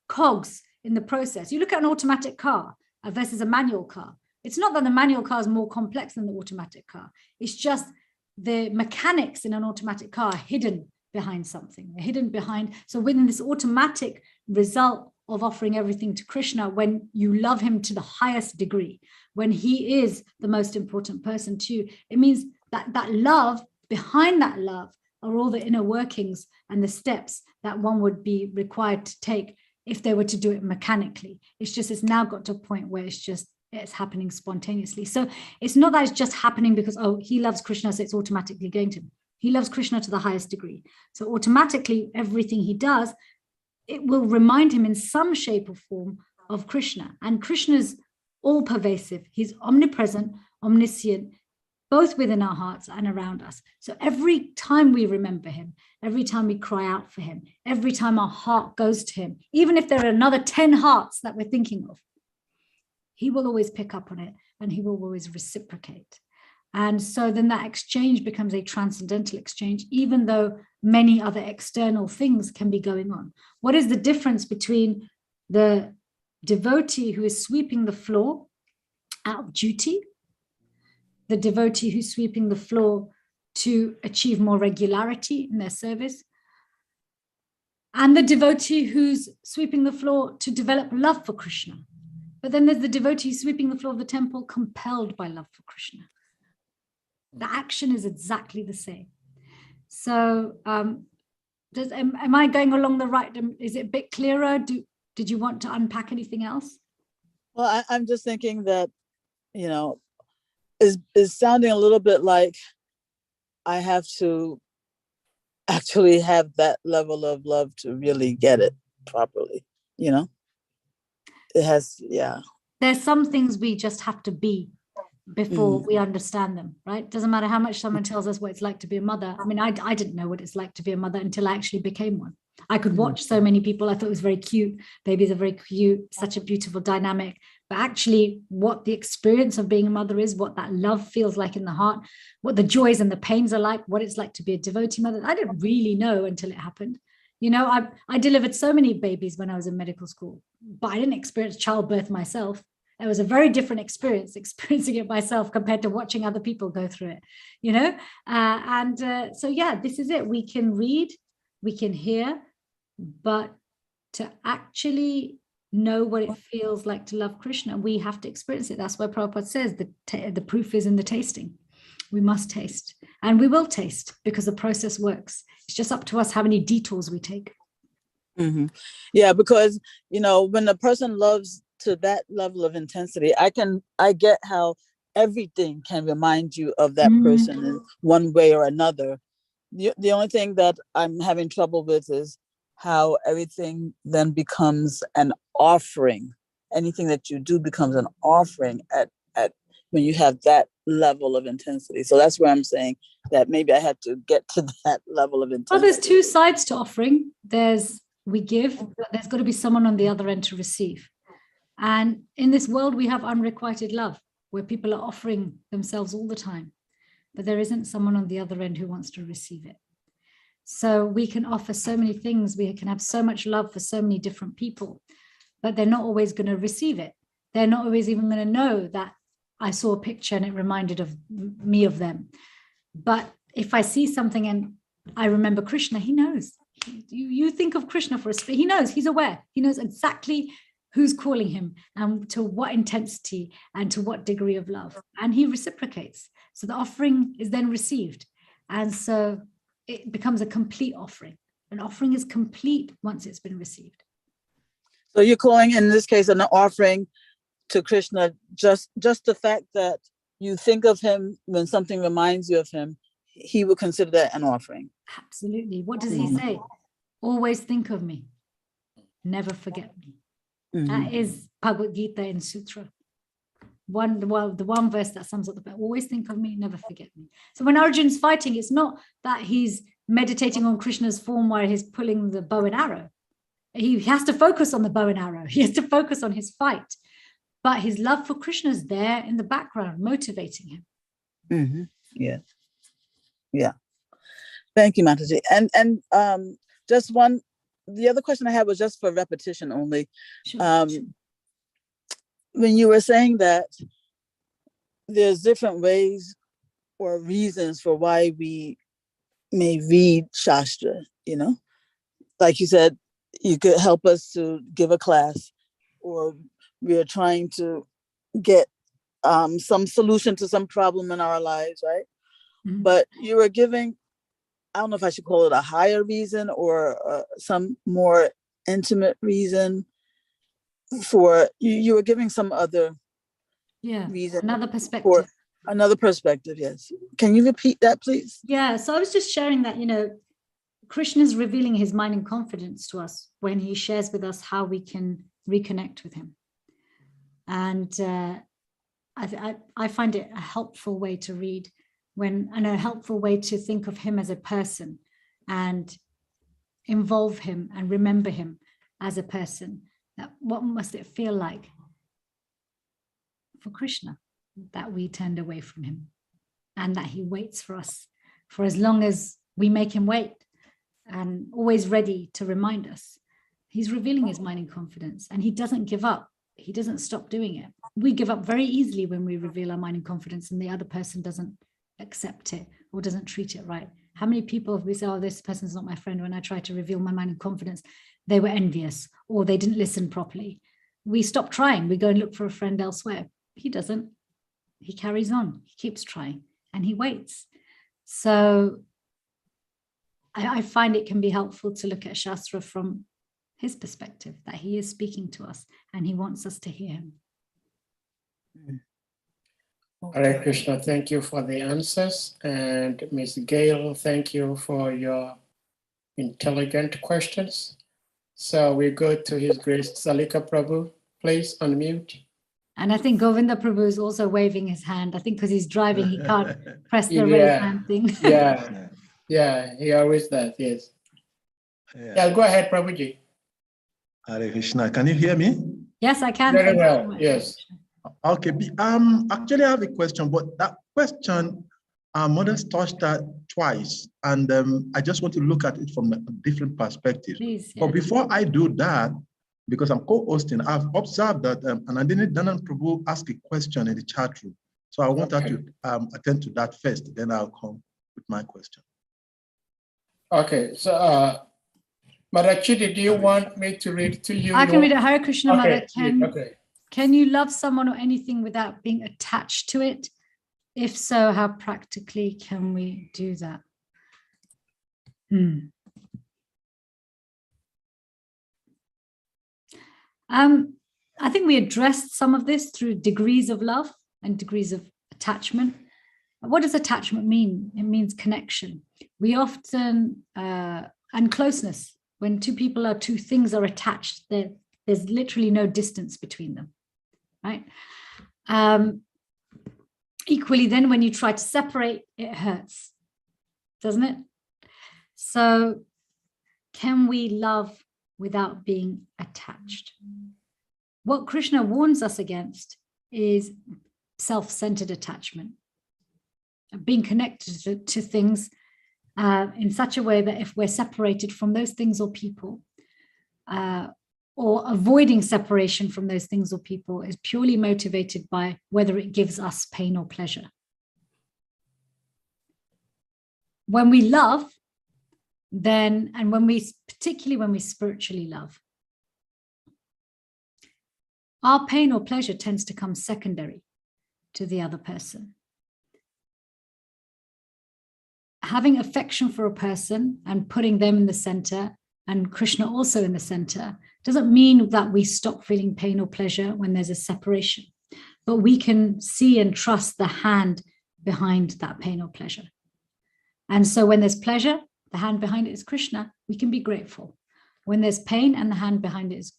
cogs in the process. You look at an automatic car versus a manual car. It's not that the manual car is more complex than the automatic car. It's just the mechanics in an automatic car are hidden behind something. They're hidden behind. So within this automatic result of offering everything to Krishna, when you love him to the highest degree, when he is the most important person to you, it means that that love, behind that love are all the inner workings and the steps that one would be required to take if they were to do it mechanically. It's now got to a point where it's happening spontaneously. So it's not that it's just happening because, oh, he loves Krishna, so it's automatically going to him. He loves Krishna to the highest degree. So automatically everything he does, it will remind him in some shape or form of Krishna. And Krishna's all pervasive. He's omnipresent, omniscient, both within our hearts and around us. So every time we remember him, every time we cry out for him, every time our heart goes to him, even if there are another 10 hearts that we're thinking of, he will always pick up on it and he will always reciprocate. And so then that exchange becomes a transcendental exchange, even though many other external things can be going on. What is the difference between the devotee who is sweeping the floor out of duty, the devotee who's sweeping the floor to achieve more regularity in their service, and the devotee who's sweeping the floor to develop love for Krishna? But then there's the devotee sweeping the floor of the temple compelled by love for Krishna. The action is exactly the same. So am I going along the right? Is it a bit clearer? Did you want to unpack anything else? Well, I'm just thinking that, is sounding a little bit like I have to actually have that level of love to really get it properly, you know? It has, yeah. There's some things we just have to be before we understand them, right? Doesn't matter how much someone tells us what it's like to be a mother. I mean, I didn't know what it's like to be a mother until I actually became one. I could watch so many people. I thought it was very cute. Babies are very cute, such a beautiful dynamic. But actually what the experience of being a mother is, what that love feels like in the heart, what the joys and the pains are like, what it's like to be a devotee mother, I didn't really know until it happened. You know, I delivered so many babies when I was in medical school, but I didn't experience childbirth myself. It was a very different experience, experiencing it myself compared to watching other people go through it, you know? So yeah, this is it. We can read, we can hear, but to actually know what it feels like to love Krishna, we have to experience it. That's why Prabhupada says the proof is in the tasting. We must taste, and we will taste because the process works. It's just up to us how many detours we take. Yeah, because, you know, when a person loves to that level of intensity, I get how everything can remind you of that person in one way or another. The only thing that I'm having trouble with is how everything then becomes an offering. Anything that you do becomes an offering at when you have that level of intensity. So that's where I'm saying that maybe I had to get to that level of intensity. Well, there's two sides to offering. There's we give, but there's got to be someone on the other end to receive. And in this world, we have unrequited love, where people are offering themselves all the time, but there isn't someone on the other end who wants to receive it. So we can offer so many things. We can have so much love for so many different people, but they're not always going to receive it. They're not always even going to know that I saw a picture and it reminded me of them. But if I see something and I remember Krishna, he knows. You think of Krishna for a spirit, he knows, he's aware. He knows exactly who's calling him and to what intensity and to what degree of love. And he reciprocates. So the offering is then received. And so it becomes a complete offering. An offering is complete once it's been received. So you're calling, in this case, an offering to Krishna, just the fact that you think of him when something reminds you of him, he would consider that an offering. Absolutely. What does he say? Always think of me. Never forget me. That is Bhagavad Gita in Sutra. The one verse that sums up the always think of me, never forget me. So when Arjun's fighting, it's not that he's meditating on Krishna's form where he's pulling the bow and arrow. He has to focus on the bow and arrow. He has to focus on his fight. But his love for Krishna is there in the background, motivating him. Yeah. Thank you, Mataji. And just the other question I had was just for repetition only. Sure. When you were saying that there's different ways or reasons for why we may read Shastra, you know, like you said, you could help us to give a class, or we are trying to get some solution to some problem in our lives, right? But you were giving, I don't know if I should call it a higher reason or some more intimate reason for you were giving some other reason. Another perspective. Another perspective, yes. Can you repeat that, please? Yeah, so I was just sharing that, you know, Krishna is revealing his mind and confidence to us when he shares with us how we can reconnect with him. And I find it a helpful way to read and a helpful way to think of him as a person and involve him and remember him as a person. That what must it feel like for Krishna that we turned away from him and that he waits for us for as long as we make him wait, and always ready to remind us. He's revealing his mind and confidence, and he doesn't give up. He doesn't stop doing it. We give up very easily when we reveal our mind and confidence and the other person doesn't accept it or doesn't treat it right. How many people we say, oh, this person's not my friend, when I try to reveal my mind and confidence, they were envious or they didn't listen properly. We stop trying. We go and look for a friend elsewhere. He doesn't. He carries on. He keeps trying and he waits. So I find it can be helpful to look at Shastra from his perspective, that he is speaking to us and he wants us to hear him. Hare Krishna, thank you for the answers. And Ms. Gail, thank you for your intelligent questions. So we go to His Grace Salika Prabhu. Please unmute. And I think Govinda Prabhu is also waving his hand. I think because he's driving, he can't press the raise hand thing. Yeah, yeah, he always does, yes. Yeah, go ahead, Prabhuji. Hare Krishna. Can you hear me? Yes, I can. Very well, yes. Okay. Actually, I have a question, but that question, our mothers touched that twice, and I just want to look at it from a different perspective. Please, But before I do that, because I'm co-hosting, I've observed that Anandini Danan Prabhu asked a question in the chat room. So I want her to attend to that first, then I'll come with my question. Okay, so Mother Chidi, do you want me to read to you? I can read it. Hare Krishna, Okay, Mother. Can you love someone or anything without being attached to it? If so, how practically can we do that? I think we addressed some of this through degrees of love and degrees of attachment. What does attachment mean? It means connection. We often, and closeness, when two things are attached, there's literally no distance between them, right? Equally, then when you try to separate, it hurts, doesn't it? So can we love without being attached? What Krishna warns us against is self-centered attachment, being connected to things in such a way that if we're separated from those things or people, or avoiding separation from those things or people is purely motivated by whether it gives us pain or pleasure. When we love, then, and particularly when we spiritually love, our pain or pleasure tends to come secondary to the other person. Having affection for a person and putting them in the center, and Krishna also in the center, doesn't mean that we stop feeling pain or pleasure when there's a separation, but we can see and trust the hand behind that pain or pleasure. And so when there's pleasure, the hand behind it is Krishna, we can be grateful. When there's pain and the hand behind it is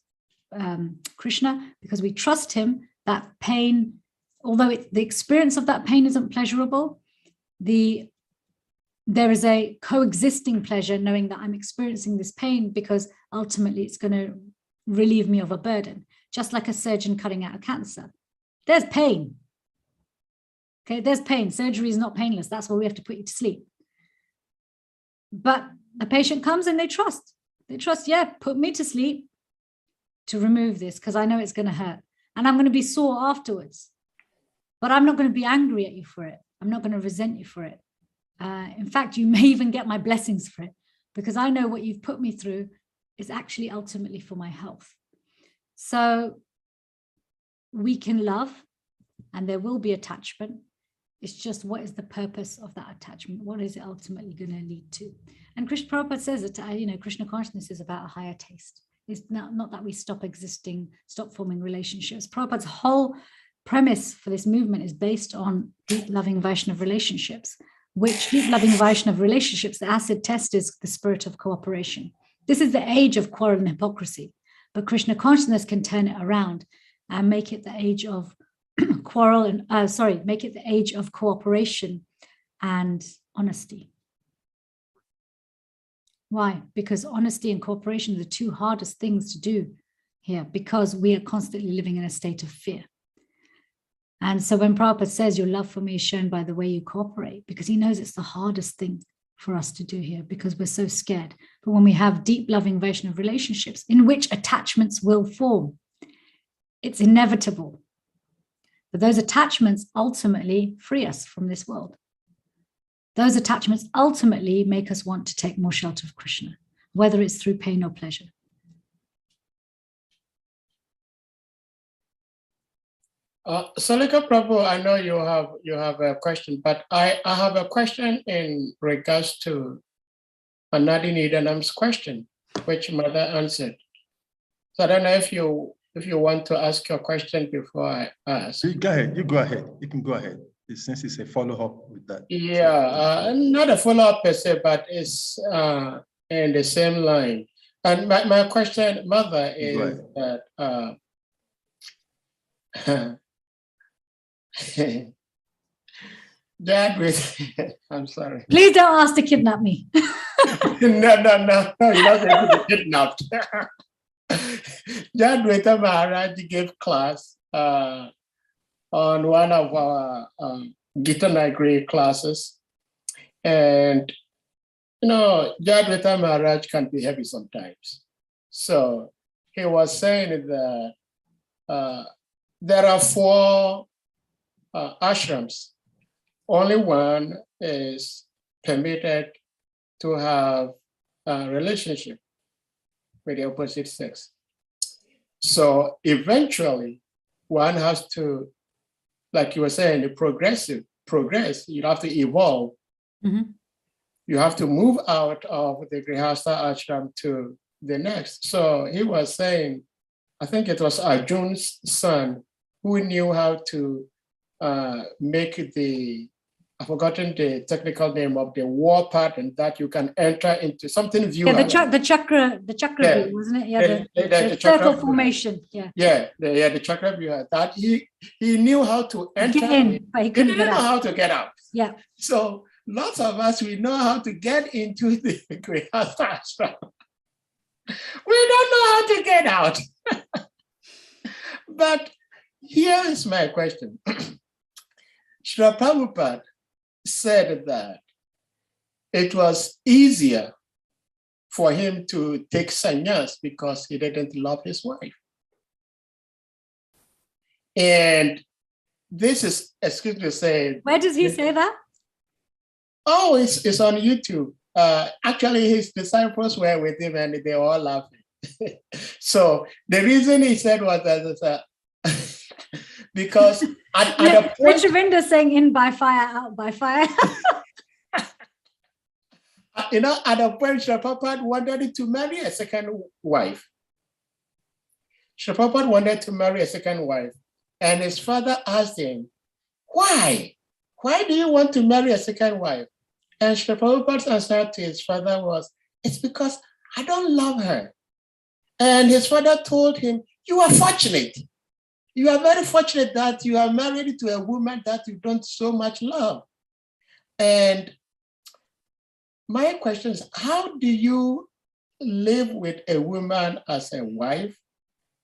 Krishna, because we trust him, that pain, although the experience of that pain isn't pleasurable, there is a coexisting pleasure knowing that I'm experiencing this pain because ultimately it's going to relieve me of a burden. Just like a surgeon cutting out a cancer. There's pain. Okay, there's pain. Surgery is not painless. That's why we have to put you to sleep. But the patient comes and they trust. They trust, yeah, put me to sleep to remove this because I know it's going to hurt. And I'm going to be sore afterwards. But I'm not going to be angry at you for it. I'm not going to resent you for it. In fact, you may even get my blessings for it because I know what you've put me through is actually ultimately for my health. So we can love and there will be attachment. It's just what is the purpose of that attachment? What is it ultimately going to lead to? And Krishna Prabhupada says that, Krishna consciousness is about a higher taste. It's not that we stop existing, stop forming relationships. Prabhupada's whole premise for this movement is based on deep loving Vaishnava relationships. Which deep loving Vaishnava relationships, the acid test is the spirit of cooperation. This is the age of quarrel and hypocrisy, but Krishna consciousness can turn it around and make it the age of quarrel and make it the age of cooperation and honesty. Why? Because honesty and cooperation are the two hardest things to do here because we are constantly living in a state of fear. And so when Prabhupada says your love for me is shown by the way you cooperate, because he knows it's the hardest thing for us to do here because we're so scared. But when we have deep loving Vaishnava relationships in which attachments will form, it's inevitable. But those attachments ultimately free us from this world. Those attachments ultimately make us want to take more shelter of Krishna, whether it's through pain or pleasure. Salika Prabhu, I know you have a question, but I have a question in regards to Anandini Danam's question, which Mother answered. So I don't know if you want to ask your question before I ask. You go ahead. You go ahead. You can go ahead. Since it's a follow-up with that. Yeah, not a follow-up per se, but it's in the same line. And my question, Mother, is that Dad, with I'm sorry. Please don't ask to kidnap me. No, you're not going to be kidnapped. Dad with Maharaj gave class on one of our Gita Nagari classes. And you know, Jadvita Maharaj can be heavy sometimes. So he was saying that there are 4 ashrams. Only one is permitted to have a relationship with the opposite sex. So eventually, one has to, like you were saying, the progress, you have to evolve. Mm-hmm. You have to move out of the Grihastha ashram to the next. So he was saying, I think it was Arjun's son who knew how to make the, I've forgotten the technical name of the war pattern that you can enter into something view. Yeah, the chakra view, wasn't it? Yeah, the circle formation. Yeah. The chakra view. That he knew how to enter in, but he couldn't didn't know how to get out. Yeah. So lots of us, we know how to get into the Grihastha ashram. We don't know how to get out. But here is my question. Srila Prabhupada said that it was easier for him to take sannyas because he didn't love his wife. And this is, excuse me to say. Where does he say that? Oh, it's on YouTube. Actually, his disciples were with him and they were all laughing. So the reason he said was that because at a point, Ravinda saying in by fire, out by fire. You know, at a point, Srila Prabhupada wanted to marry a second wife. Srila Prabhupada wanted to marry a second wife. And his father asked him, why? Why do you want to marry a second wife? And Srila Prabhupada's answer to his father was, it's because I don't love her. And his father told him, you are fortunate. You are very fortunate that you are married to a woman that you don't so much love. And my question is, how do you live with a woman as a wife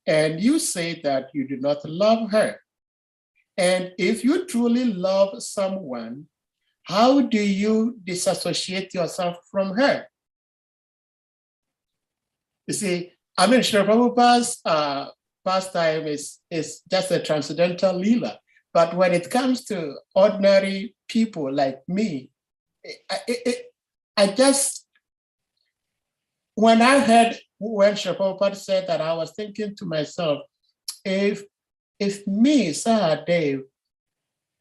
and you say that you do not love her? And if you truly love someone, how do you disassociate yourself from her? You see, I mean, Srila Prabhupada's pastime is just a transcendental lila. But when it comes to ordinary people like me, I just, when Srila Prabhupada said that, I was thinking to myself, if me, Sahadev,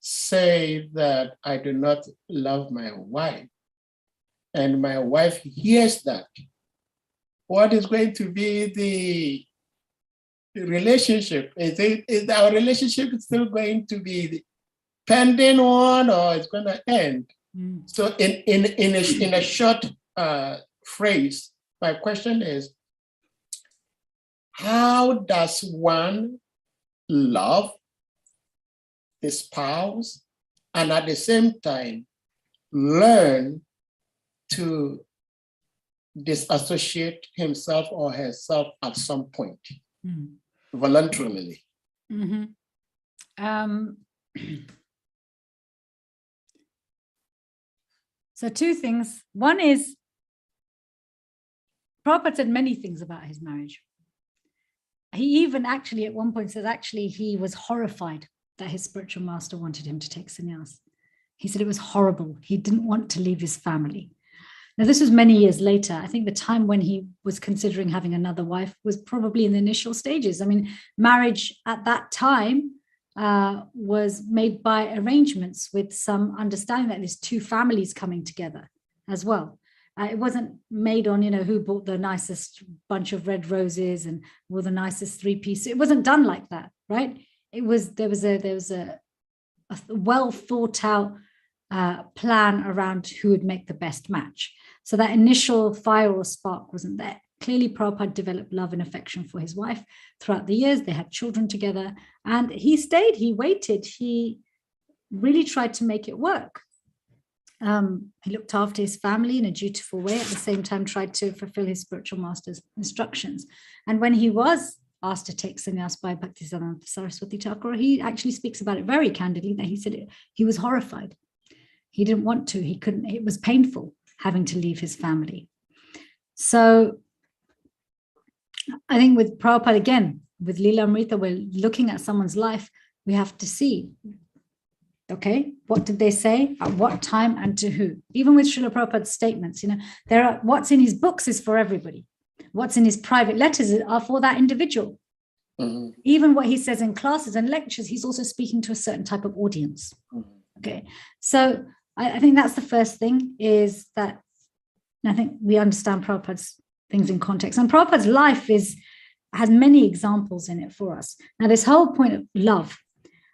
say that I do not love my wife, and my wife hears that, what is going to be the relationship? Is our relationship still going to be the pending one, or it's going to end? Mm. So in a short phrase, my question is, how does one love the spouse and at the same time learn to disassociate himself or herself at some point, voluntarily? Mm-hmm. So 2 things. One is, Prabhupada said many things about his marriage. He even actually at one point said actually he was horrified that his spiritual master wanted him to take sannyas. He said it was horrible. He didn't want to leave his family. Now, this was many years later. I think the time when he was considering having another wife was probably in the initial stages. I mean, marriage at that time was made by arrangements with some understanding that there's 2 families coming together as well. It wasn't made on, who bought the nicest bunch of red roses and wore the nicest 3-piece. It wasn't done like that, right? There was a well thought out plan around who would make the best match. So that initial fire or spark wasn't there. Clearly, Prabhupada developed love and affection for his wife throughout the years. They had children together, and he stayed, he waited, he really tried to make it work. He looked after his family in a dutiful way, at the same time tried to fulfill his spiritual master's instructions. And when he was asked to take sannyas by Bhaktisiddhanta Saraswati Thakur, he actually speaks about it very candidly, that he said he was horrified. He didn't want to, he couldn't, it was painful having to leave his family. So I think with Prabhupada, again, with Leela Amrita, we're looking at someone's life, we have to see, okay, what did they say, at what time, and to who? Even with Srila Prabhupada's statements, there are, what's in his books is for everybody. What's in his private letters are for that individual. Mm-hmm. Even what he says in classes and lectures, he's also speaking to a certain type of audience. Mm-hmm. Okay, so I think that's the first thing, is that I think we understand Prabhupada's things in context. And Prabhupada's life has many examples in it for us. Now, this whole point of love,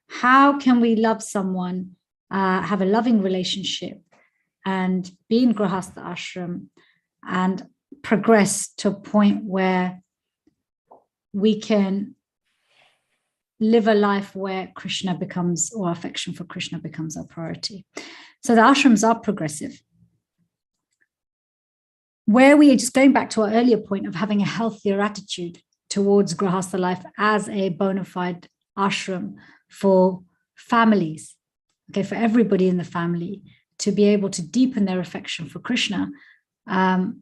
how can we love someone, have a loving relationship, and be in Grahastha ashram and progress to a point where we can live a life where Krishna becomes, or affection for Krishna becomes, our priority. So the ashrams are progressive. Where we are just going back to our earlier point of having a healthier attitude towards Grahastha life as a bona fide ashram for families, okay, for everybody in the family, to be able to deepen their affection for Krishna,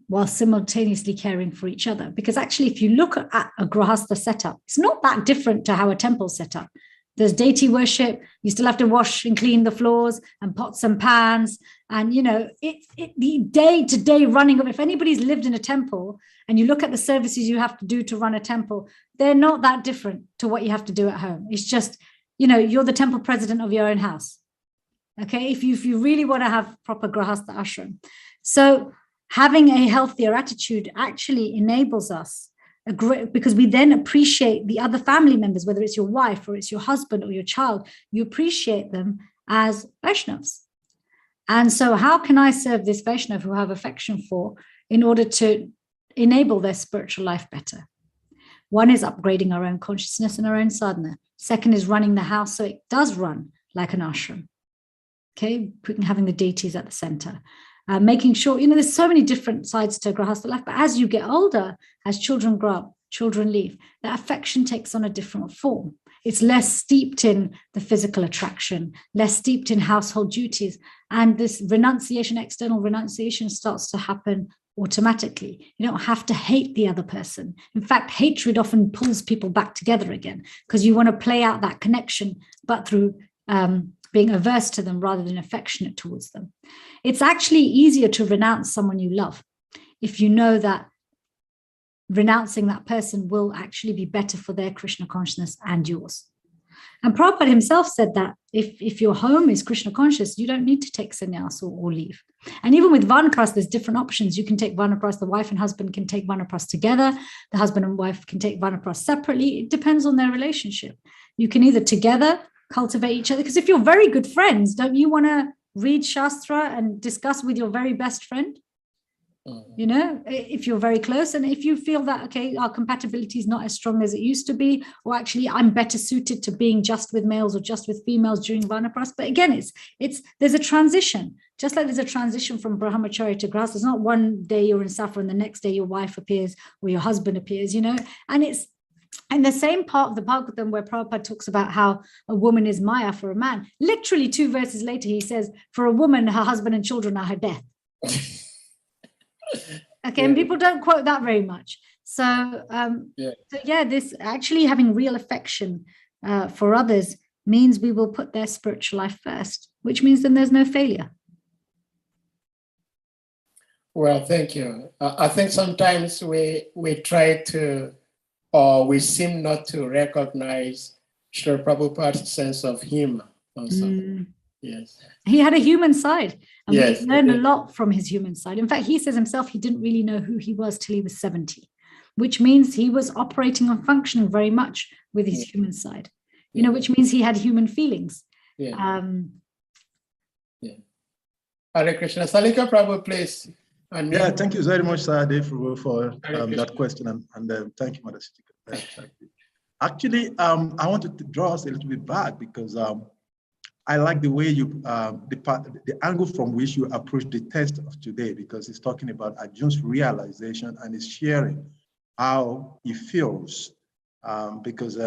while simultaneously caring for each other. Because actually, if you look at a Grahastha setup, it's not that different to how a temple is set up. There's deity worship, you still have to wash and clean the floors and pots and pans. And, the day-to-day running of, if anybody's lived in a temple and you look at the services you have to do to run a temple, they're not that different to what you have to do at home. It's just, you're the temple president of your own house. Okay, if you really want to have proper Grahastha ashram. So having a healthier attitude actually enables us, because we then appreciate the other family members, whether it's your wife or it's your husband or your child, you appreciate them as Vaishnavas. And so how can I serve this Vaishnav who I have affection for in order to enable their spiritual life better? One is upgrading our own consciousness and our own sadhana. Second is running the house so it does run like an ashram. Okay, having the deities at the center. Making sure, there's so many different sides to Grahastha life, but as you get older, as children grow up, children leave, that affection takes on a different form. It's less steeped in the physical attraction, less steeped in household duties, and this renunciation, external renunciation, starts to happen automatically. You don't have to hate the other person. In fact, hatred often pulls people back together again, because you want to play out that connection, but through being averse to them rather than affectionate towards them. It's actually easier to renounce someone you love if you know that renouncing that person will actually be better for their Krishna consciousness and yours. And Prabhupada himself said that if your home is Krishna conscious, you don't need to take sannyas or leave. And even with Vanapras, there's different options. You can take Vanapras, the wife and husband can take Vanapras together. The husband and wife can take Vanapras separately. It depends on their relationship. You can either together cultivate each other, because if you're very good friends, don't you want to read Shastra and discuss with your very best friend? If you're very close, and if you feel that, okay, our compatibility is not as strong as it used to be, or actually I'm better suited to being just with males or just with females during Vanapras. But again, there's a transition, just like there's a transition from Brahmacharya to Grahastha. It's not one day you're in Saffron and the next day your wife appears or your husband appears, and it's in the same part of the Bhagavatam where Prabhupada talks about how a woman is Maya for a man. Literally 2 verses later, he says, for a woman, her husband and children are her death. Okay, and people don't quote that very much. So, this actually having real affection for others means we will put their spiritual life first, which means then there's no failure. Well, thank you. I think sometimes we try to, or we seem not to recognize Srila Prabhupada's sense of humor also. Yes. He had a human side, and we learned a lot from his human side. In fact, he says himself he didn't really know who he was till he was 70, which means he was operating and functioning very much with his human side, which means he had human feelings. Hare Krishna. Salika Prabhu, please. Yeah, thank you very much, Sir Dave, for Hare Krishna. that question, and thank you, Mother Sitika. Actually, I wanted to draw us a little bit back because I like the way you, the angle from which you approach the text of today, because it's talking about Arjuna's realization and is sharing how he feels, because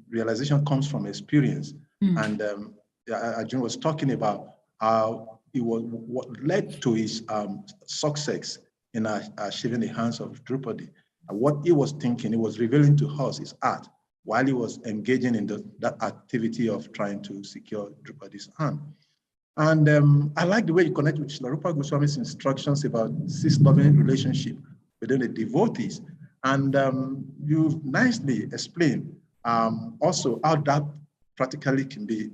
realization comes from experience. And Arjuna was talking about how it was what led to his success in achieving the hands of Draupadi. And what he was thinking, he was revealing to us his art while he was engaging in that activity of trying to secure Draupadi's hand. And I like the way you connect with Srila Rupa Goswami's instructions about 6 loving relationship within the devotees. And you've nicely explained also how that practically can be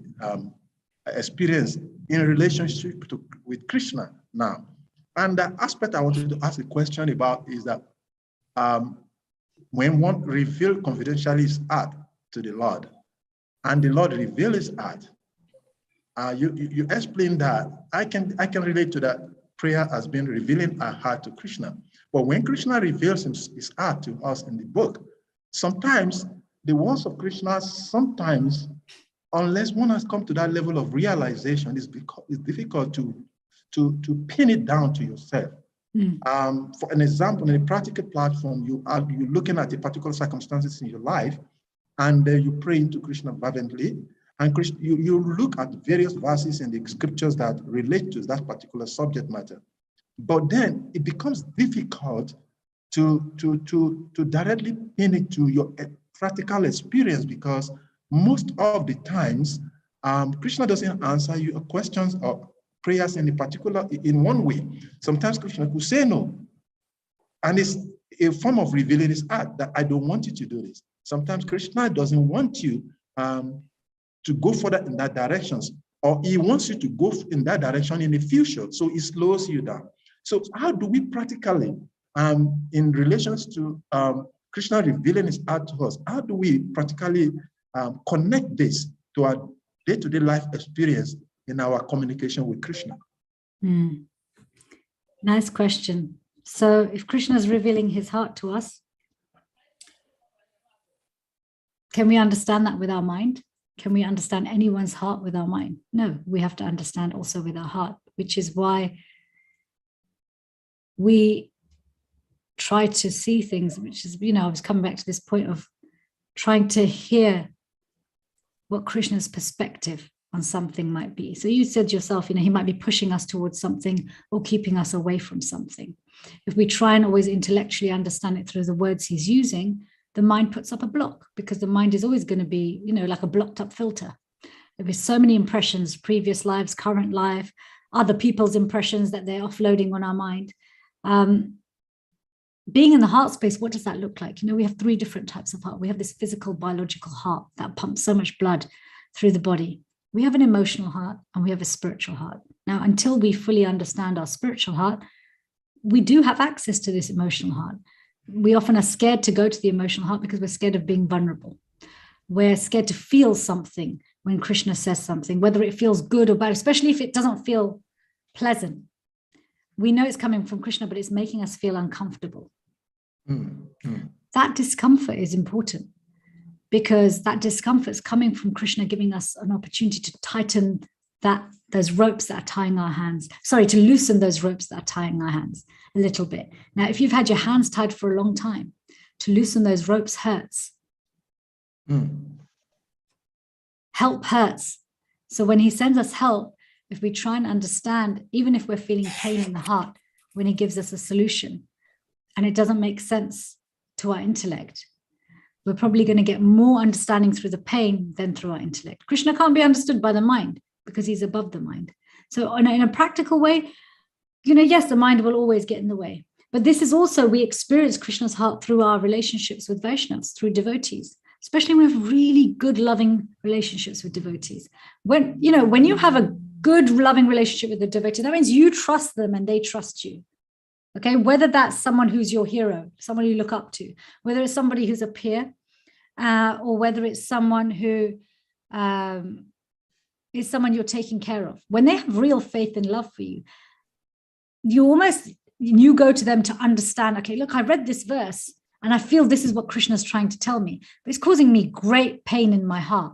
experienced in relationship with Krishna now. And the aspect I wanted to ask a question about is that when one reveals confidentially his heart to the Lord, and the Lord reveals his heart, you explain that I can relate to that. Prayer has been revealing our heart to Krishna. But when Krishna reveals his heart to us in the book, sometimes the words of Krishna, sometimes, unless one has come to that level of realization, it's difficult to pin it down to yourself. For an example, in a practical platform, you're looking at the particular circumstances in your life, and you pray into Krishna fervently, and you look at various verses in the scriptures that relate to that particular subject matter. But then it becomes difficult to directly pin it to your practical experience, because most of the times, Krishna doesn't answer your questions or prayers in one way. Sometimes Krishna could say no. And it's a form of revealing his heart that I don't want you to do this. Sometimes Krishna doesn't want you to go further in that direction, or he wants you to go in that direction in the future. So he slows you down. So how do we practically, in relations to Krishna revealing his heart to us, how do we practically connect this to our day-to-day life experience in our communication with Krishna? Nice question. So if Krishna is revealing his heart to us, can we understand that with our mind? Can we understand anyone's heart with our mind? No, we have to understand also with our heart, which is why we try to see things, which is, I was coming back to this point of trying to hear what Krishna's perspective on something might be. So you said yourself, he might be pushing us towards something or keeping us away from something. If we try and always intellectually understand it through the words he's using, the mind puts up a block, because the mind is always going to be, like a blocked up filter. There's so many impressions, previous lives, current life, other people's impressions that they're offloading on our mind. Being in the heart space, what does that look like? We have 3 different types of heart. We have this physical, biological heart that pumps so much blood through the body. We have an emotional heart, and we have a spiritual heart. Now, until we fully understand our spiritual heart, we do have access to this emotional heart. We often are scared to go to the emotional heart because we're scared of being vulnerable. We're scared to feel something when Krishna says something, whether it feels good or bad, especially if it doesn't feel pleasant. We know it's coming from Krishna, but it's making us feel uncomfortable. That discomfort is important, because that discomfort is coming from Krishna giving us an opportunity to tighten those ropes that are tying our hands. To loosen those ropes that are tying our hands a little bit. Now, if you've had your hands tied for a long time, to loosen those ropes hurts. Help hurts. So when he sends us help, if we try and understand, even if we're feeling pain in the heart, when he gives us a solution and it doesn't make sense to our intellect, we're probably going to get more understanding through the pain than through our intellect. Krishna can't be understood by the mind because he's above the mind. So in a practical way, yes, the mind will always get in the way. But this is also, we experience Krishna's heart through our relationships with Vaishnavas, through devotees, especially when we have really good, loving relationships with devotees. When you have a good, loving relationship with a devotee, that means you trust them and they trust you. Okay, whether that's someone who's your hero, someone you look up to, whether it's somebody who's a peer, or whether it's someone who is someone you're taking care of. When they have real faith and love for you, you go to them to understand, okay, look, I read this verse and I feel this is what Krishna is trying to tell me, but it's causing me great pain in my heart.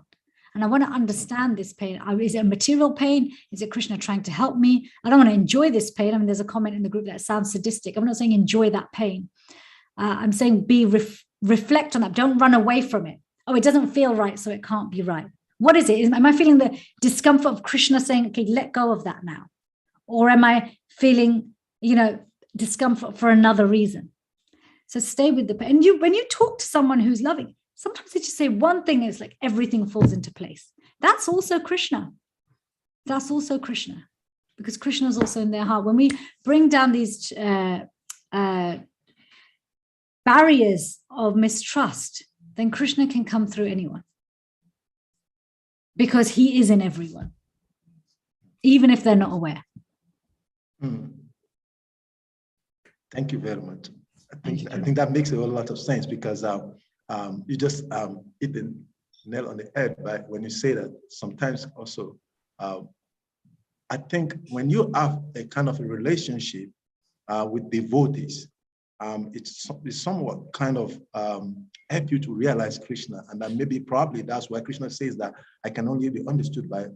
And I want to understand this pain. Is it a material pain? Is it Krishna trying to help me? I don't want to enjoy this pain. I mean, there's a comment in the group that sounds sadistic. I'm not saying enjoy that pain. I'm saying reflect on that. Don't run away from it. Oh, it doesn't feel right, so it can't be right. What is it? Am I feeling the discomfort of Krishna saying, okay, let go of that now? Or am I feeling, discomfort for another reason? So stay with the pain. And when you talk to someone who's loving, sometimes they just say one thing, is like everything falls into place. That's also Krishna. That's also Krishna, because Krishna is also in their heart. When we bring down these barriers of mistrust, then Krishna can come through anyone, because he is in everyone, even if they're not aware. Thank you very much. I think that makes a whole lot of sense, because you just hit the nail on the head when you say that. Sometimes also, I think when you have a kind of a relationship with devotees, it's somewhat kind of help you to realize Krishna, and that probably that's why Krishna says that I can only be understood by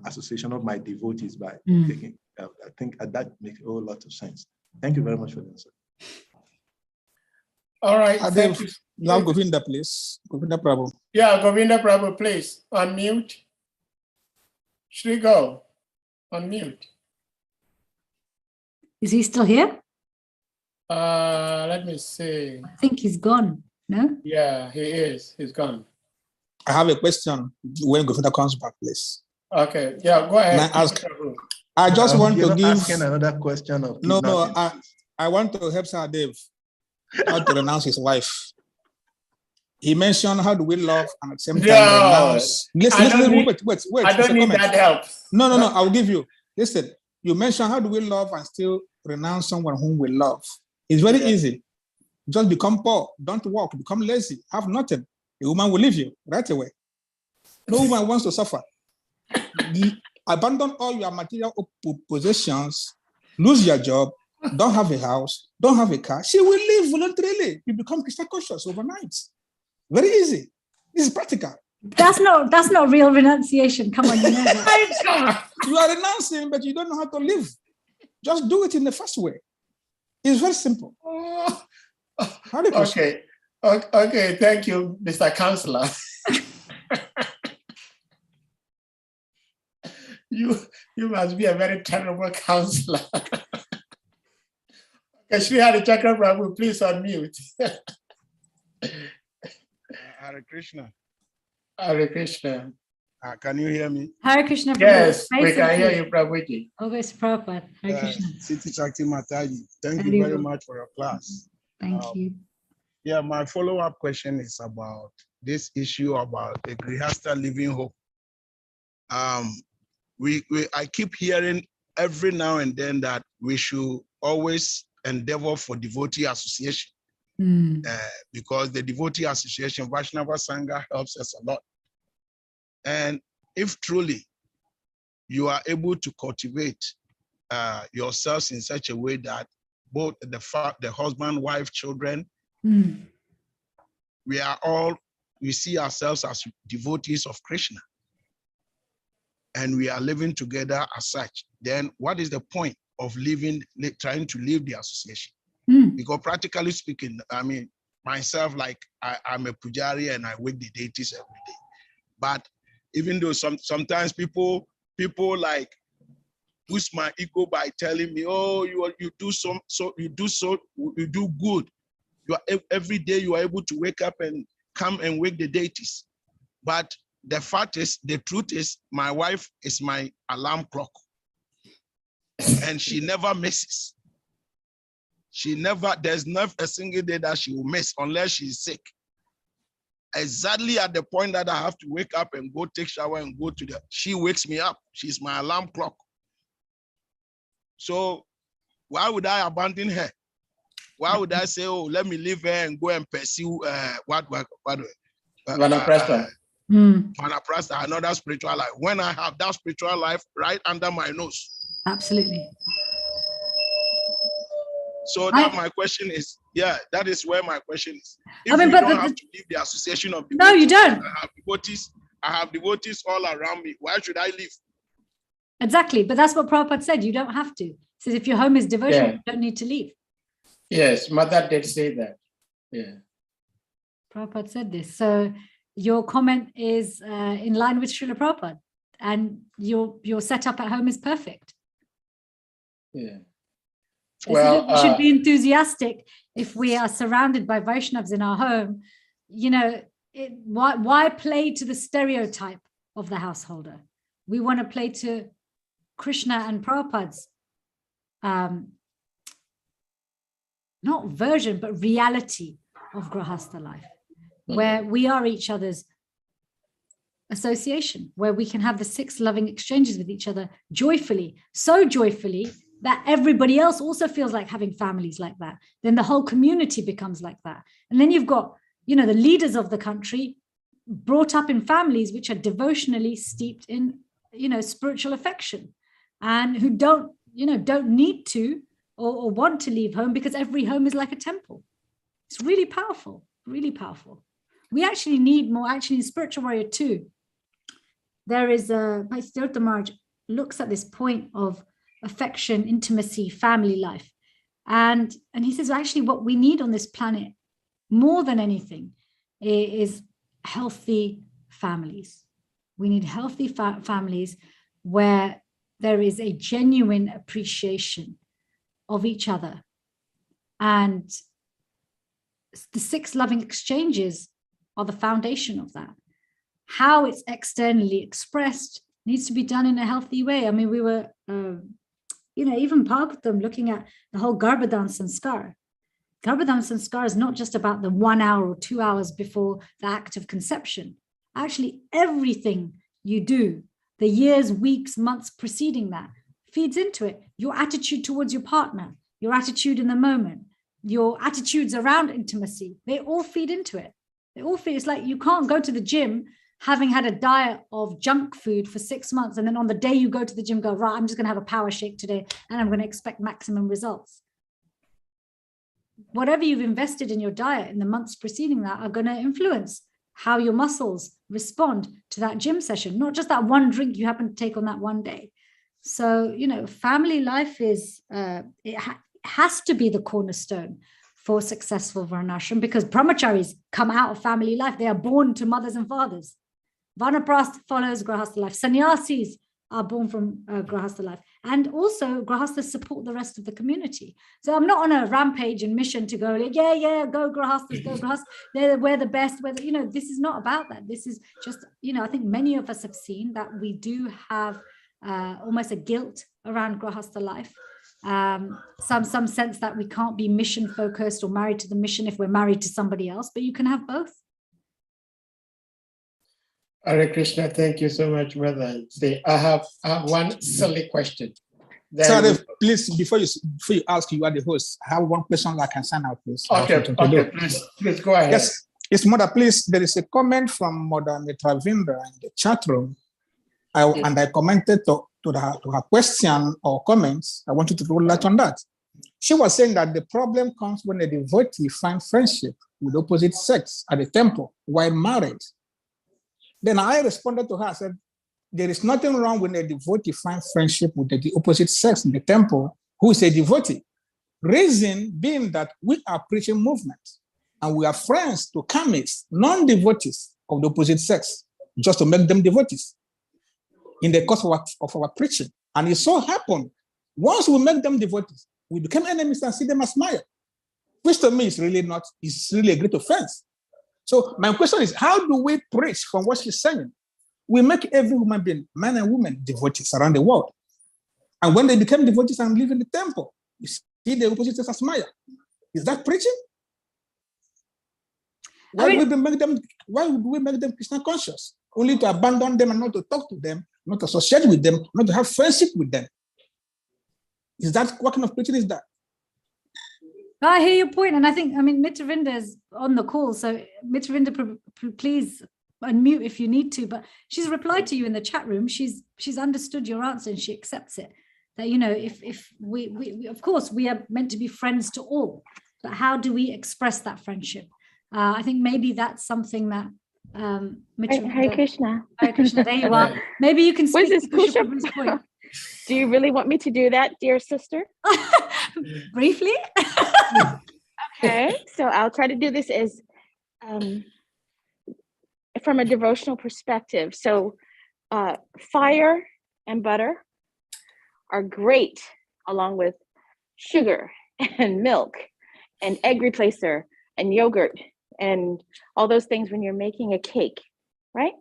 association of my devotees by taking. I think that makes a whole lot of sense. Thank you very much for the answer. All right. Thank you. Now, Govinda, please. Govinda Prabhu. Yeah, Govinda Prabhu, please unmute. Shri go. Unmute. Is he still here? Let me see. I think he's gone. No? Yeah, he is. He's gone. I have a question when Govinda comes back, please. Okay. Yeah, go ahead. I just want to give asking another question of I want to help Sahadev how to renounce his wife. He mentioned how do we love and at the same time renounce. Wait. I don't need that help. No, I'll give you. Listen, you mentioned how do we love and still renounce someone whom we love. It's very easy. Just become poor, don't work, become lazy, have nothing. The woman will leave you right away. No woman wants to suffer. Abandon all your material possessions, lose your job, don't have a house, don't have a car. She will leave voluntarily. You become Krishna conscious overnight. Very easy. This is practical. That's not real renunciation. Come on, you know that. You are renouncing, but you don't know how to live. Just do it in the first way. It's very simple. Okay. Okay. Thank you, Mr. Counselor. You must be a very terrible counselor. Okay, Shri Hare Prabhu, please unmute. Hare Krishna. Hare Krishna. Can you hear me? Hare Krishna. Yes, we can hear you, Prabhuji. Always Prabhupada. Hare Krishna. CITI Shakti Mataji. Thank you very much for your class. Thank you. Yeah, my follow-up question is about this issue about the Grihastha living home. I keep hearing every now and then that we should always endeavor for devotee association because the devotee association, Vaishnava Sangha, helps us a lot. And if truly you are able to cultivate yourselves in such a way that both the husband, wife, children, we see ourselves as devotees of Krishna, and we are living together as such, then what is the point of trying to leave the association? Because practically speaking, I mean, myself, like I'm a pujari and I wake the deities every day. But even though sometimes people like push my ego by telling me, oh, you do good. Every day you are able to wake up and come and wake the deities. But the truth is, my wife is my alarm clock. And she never misses. There's never a single day that she will miss unless she's sick. Exactly at the point that I have to wake up and go take shower and go she wakes me up. She's my alarm clock. So why would I abandon her? Why would I say, oh, let me leave her and go and pursue Vanaprastha, another spiritual life, when I have that spiritual life right under my nose? Absolutely. So that my question is, yeah, that is where my question is. If but we don't have to leave the association of devotees, no, you don't. I have devotees all around me. Why should I leave? Exactly, but that's what Prabhupada said. You don't have to. He says if your home is devotional, you don't need to leave. Yes, Mother did say that. Yeah. Prabhupada said this. So your comment is in line with Srila Prabhupada, and your setup at home is perfect. Yeah. Well, we should be enthusiastic if we are surrounded by Vaishnavas in our home. You know, why play to the stereotype of the householder? We want to play to Krishna and Prabhupada's not version, but reality of Grahastha life, where we are each other's association, where we can have the 6 loving exchanges with each other joyfully, so joyfully that everybody else also feels like having families like that. Then the whole community becomes like that. And then you've got, you know, the leaders of the country brought up in families which are devotionally steeped in, you know, spiritual affection, and who don't need to or want to leave home, because every home is like a temple. It's really powerful, really powerful. We actually need more. Actually, in Spiritual Warrior 2, there is my Siddhartha Maharaj looks at this point of affection, intimacy, family life. And he says, actually, what we need on this planet more than anything is healthy families. We need healthy families where there is a genuine appreciation of each other. And the 6 loving exchanges are the foundation of that. How it's externally expressed needs to be done in a healthy way. I mean, we were, even Bhagavatam looking at the whole Garbhadan Sanskar. Garbhadan Sanskar is not just about the 1 hour or 2 hours before the act of conception. Actually, everything you do, the years, weeks, months preceding that, feeds into it. Your attitude towards your partner, your attitude in the moment, your attitudes around intimacy, they all feed into it. They all feed. It's like you can't go to the gym having had a diet of junk food for 6 months, and then on the day you go to the gym, go, right, I'm just going to have a power shake today, and I'm going to expect maximum results. Whatever you've invested in your diet in the months preceding that are going to influence how your muscles respond to that gym session, not just that one drink you happen to take on that one day. So, family life is, has to be the cornerstone for successful varnashram, because brahmacharis come out of family life. They are born to mothers and fathers. Vanaprastha follows grahastha life. Sannyasis are born from grahastha life. And also grahasthas support the rest of the community. So I'm not on a rampage and mission to go, go grahasthas, go grahasthas. We're the best. This is not about that. This is just, I think many of us have seen that we do have almost a guilt around grahastha life. Some sense that we can't be mission focused or married to the mission if we're married to somebody else, but you can have both. Hare Krishna, thank you so much, brother. I have one silly question. Sorry, please, before you ask, you are the host. I have one question that I can sign out, please. Okay, please go ahead. Yes, it's Mother, please. There is a comment from Mother Mitravindra in the chat room, and I commented to her question or comments. I want you to roll light on that. She was saying that the problem comes when a devotee finds friendship with opposite sex at the temple while married. Then I responded to her, I said, there is nothing wrong when a devotee finds friendship with the opposite sex in the temple who is a devotee. Reason being that we are preaching movement and we are friends to karmics, non-devotees of the opposite sex, just to make them devotees in the course of our preaching. And it so happened, once we make them devotees, we become enemies and see them as Maya, which to me is really a great offense. So my question is, how do we preach from what she's saying? We make every human being, man and woman, devotees around the world. And when they become devotees and live in the temple, you see the opposite sex as Maya. Is that preaching? Why would we make them Krishna conscious? Only to abandon them and not to talk to them, not to associate with them, not to have friendship with them. Is that what kind of preaching is that? I hear your point, and I think, Mitravinda is on the call, so Mitravinda, please unmute if you need to, but she's replied to you in the chat room. She's understood your answer and she accepts it. that, you know, if we of course we are meant to be friends to all, but how do we express that friendship? I think maybe that's something that Hare Krishna. Hare Krishna, there you are. Maybe you can speak this to Krishna Prabhu's point. Do you really want me to do that, dear sister? Briefly. Okay, so I'll try to do this as from a devotional perspective. So fire and butter are great along with sugar and milk and egg replacer and yogurt and all those things when you're making a cake, right?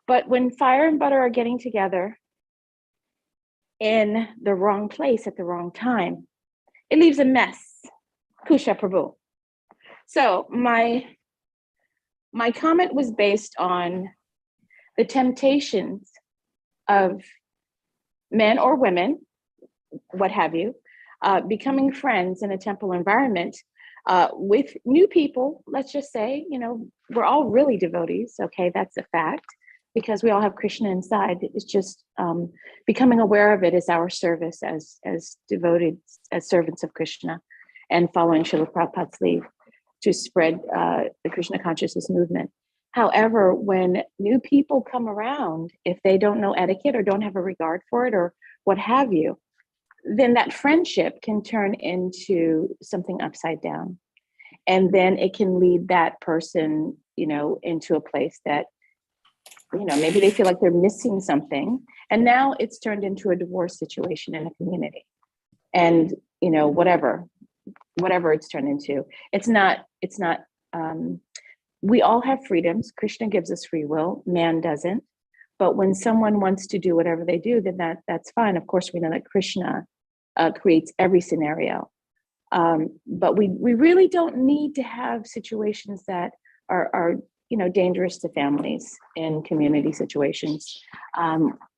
But when fire and butter are getting together in the wrong place at the wrong time, it leaves a mess. Kusha Prabhu. So my comment was based on the temptations of men or women, what have you, becoming friends in a temple environment with new people. Let's just say, you know, we're all really devotees. Okay, that's a fact, because we all have Krishna inside. It's just becoming aware of it is our service as devoted, as servants of Krishna, and following Srila Prabhupada's lead to spread the Krishna consciousness movement. However, when new people come around, if they don't know etiquette or don't have a regard for it or what have you, then that friendship can turn into something upside down. And then it can lead that person, you know, into a place that, you know, maybe they feel like they're missing something. And now it's turned into a divorce situation in a community. And, you know, whatever it's turned into. It's not, we all have freedoms. Krishna gives us free will, man doesn't. But when someone wants to do whatever they do, then that's fine. Of course, we know that Krishna creates every scenario. But we really don't need to have situations that are you know, dangerous to families in community situations.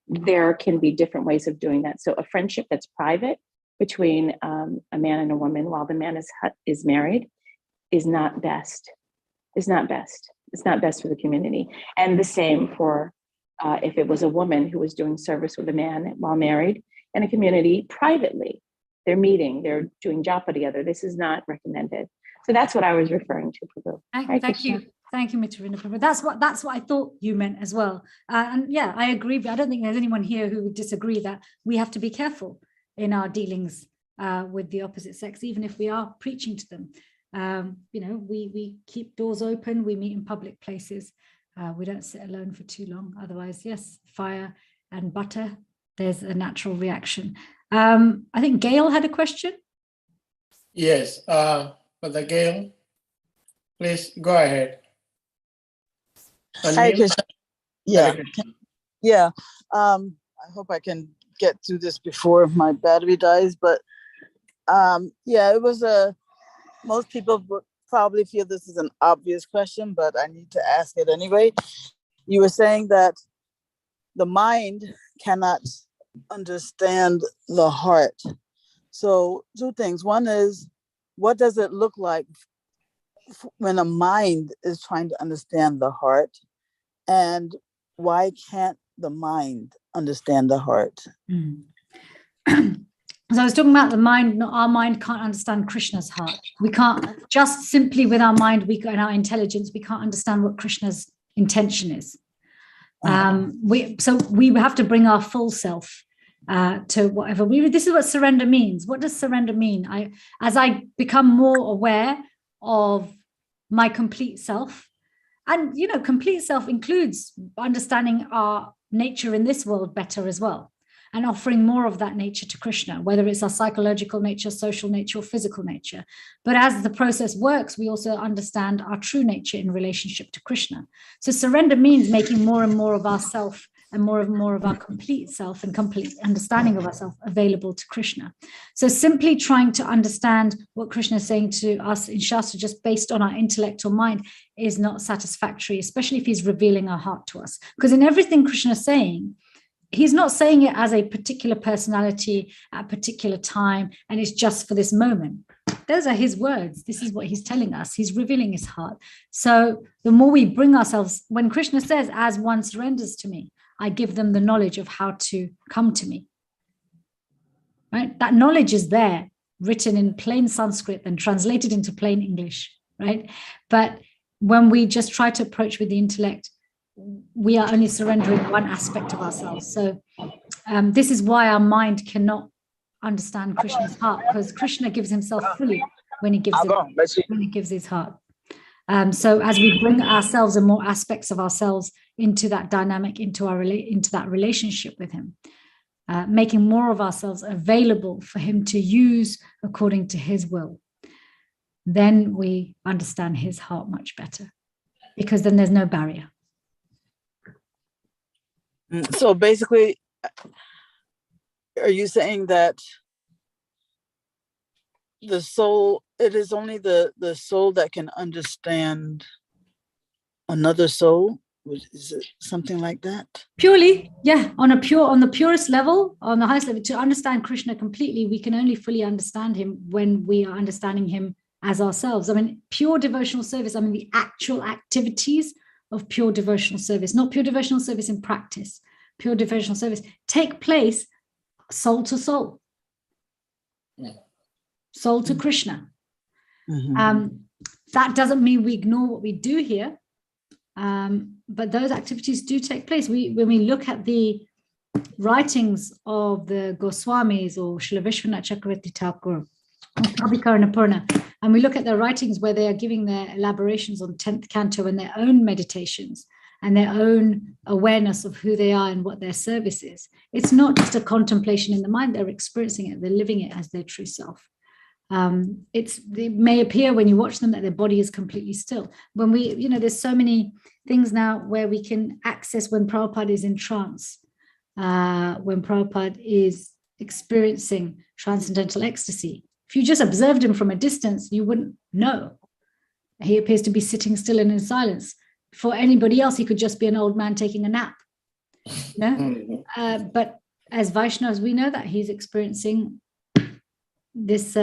There can be different ways of doing that. So a friendship that's private between a man and a woman while the man is married is not best. It's not best. It's not best for the community. And the same for if it was a woman who was doing service with a man while married in a community privately. They're meeting, they're doing japa together. This is not recommended. So that's what I was referring to, Prabhu. Thank you. Thank you, Mitarina Prabhu. That's what I thought you meant as well. And yeah, I agree. But I don't think there's anyone here who would disagree that we have to be careful in our dealings with the opposite sex, even if we are preaching to them. You know, we keep doors open, we meet in public places. We don't sit alone for too long. Otherwise, yes, fire and butter, there's a natural reaction. I think Gail had a question. Yes, Brother Gail, please go ahead. Hare Krishna. Yeah, Hare Krishna. yeah. I hope I can get through this before my battery dies. But yeah, it was most people would probably feel this is an obvious question, but I need to ask it anyway. You were saying that the mind cannot understand the heart. So two things. One is, what does it look like when a mind is trying to understand the heart? And why can't the mind understand the heart? So I was talking about the mind. Our mind can't understand Krishna's heart. We can't, just simply with our mind and our intelligence, we can't understand what Krishna's intention is. So we have to bring our full self to whatever this is what surrender means. What does surrender mean? As I become more aware of my complete self, and you know, complete self includes understanding our nature in this world better as well, and offering more of that nature to Krishna, whether it's our psychological nature, social nature, or physical nature. But as the process works, we also understand our true nature in relationship to Krishna. So surrender means making more and more of ourself and more of our complete self and complete understanding of ourselves available to Krishna. So simply trying to understand what Krishna is saying to us in Shastra just based on our intellect or mind is not satisfactory, especially if he's revealing our heart to us. Because in everything Krishna is saying, he's not saying it as a particular personality at a particular time, and it's just for this moment. Those are his words. This is what he's telling us. He's revealing his heart. So the more we bring ourselves, when Krishna says, as one surrenders to me, I give them the knowledge of how to come to me. right? That knowledge is there, written in plain Sanskrit and translated into plain English, right? But when we just try to approach with the intellect, we are only surrendering one aspect of ourselves. So this is why our mind cannot understand Krishna's heart, because Krishna gives himself fully when he gives his heart. So as we bring ourselves and more aspects of ourselves into that dynamic, into that relationship with him, making more of ourselves available for him to use according to his will, then we understand his heart much better, because then there's no barrier. So basically, are you saying that the soul, it is only the soul that can understand another soul? Is it something like that? Purely, yeah, on the purest level, on the highest level, to understand Krishna completely, we can only fully understand him when we are understanding him as ourselves. I mean, pure devotional service, I mean, the actual activities of pure devotional service, not pure devotional service in practice, pure devotional service, take place soul to soul, soul to Krishna. That doesn't mean we ignore what we do here, but those activities do take place. When we look at the writings of the Goswamis or Srila Vishwanath Chakravarti Thakur, Abhikarana Purna, and we look at their writings where they are giving their elaborations on 10th canto and their own meditations and their own awareness of who they are and what their service is. It's not just a contemplation in the mind, they're experiencing it, they're living it as their true self. It may appear when you watch them that their body is completely still. When we, there's so many things now where we can access when Prabhupada is in trance, when Prabhupada is experiencing transcendental ecstasy. If you just observed him from a distance, you wouldn't know. He appears to be sitting still and in silence. For anybody else, he could just be an old man taking a nap. But as Vaishnavas, we know that he's experiencing this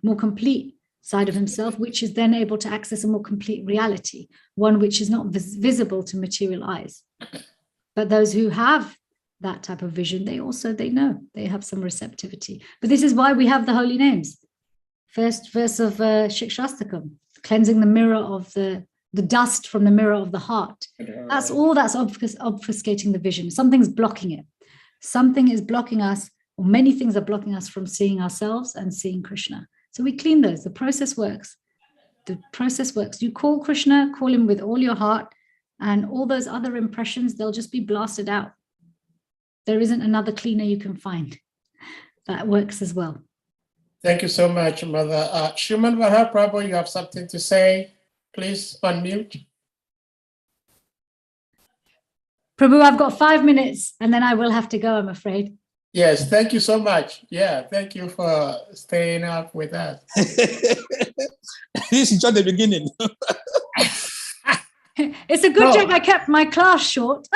more complete side of himself, which is then able to access a more complete reality, one which is not visible to material eyes. But those who have that type of vision, they know, they have some receptivity. But this is why we have the holy names. First verse of Shikshastakam, cleansing the mirror of the dust from the mirror of the heart. That's all that's obfuscating the vision. Something's blocking it. Something is blocking us, or many things are blocking us from seeing ourselves and seeing Krishna. So we clean those. The process works. The process works. You call Krishna, call him with all your heart, and all those other impressions, they'll just be blasted out. There isn't another cleaner you can find. That works as well. Thank you so much, Mother. Shriman Vahar Prabhu, you have something to say? Please unmute. Prabhu, I've got 5 minutes and then I will have to go, I'm afraid. Yes, thank you so much. Yeah, thank you for staying up with us. This is just the beginning. It's a good job I kept my class short.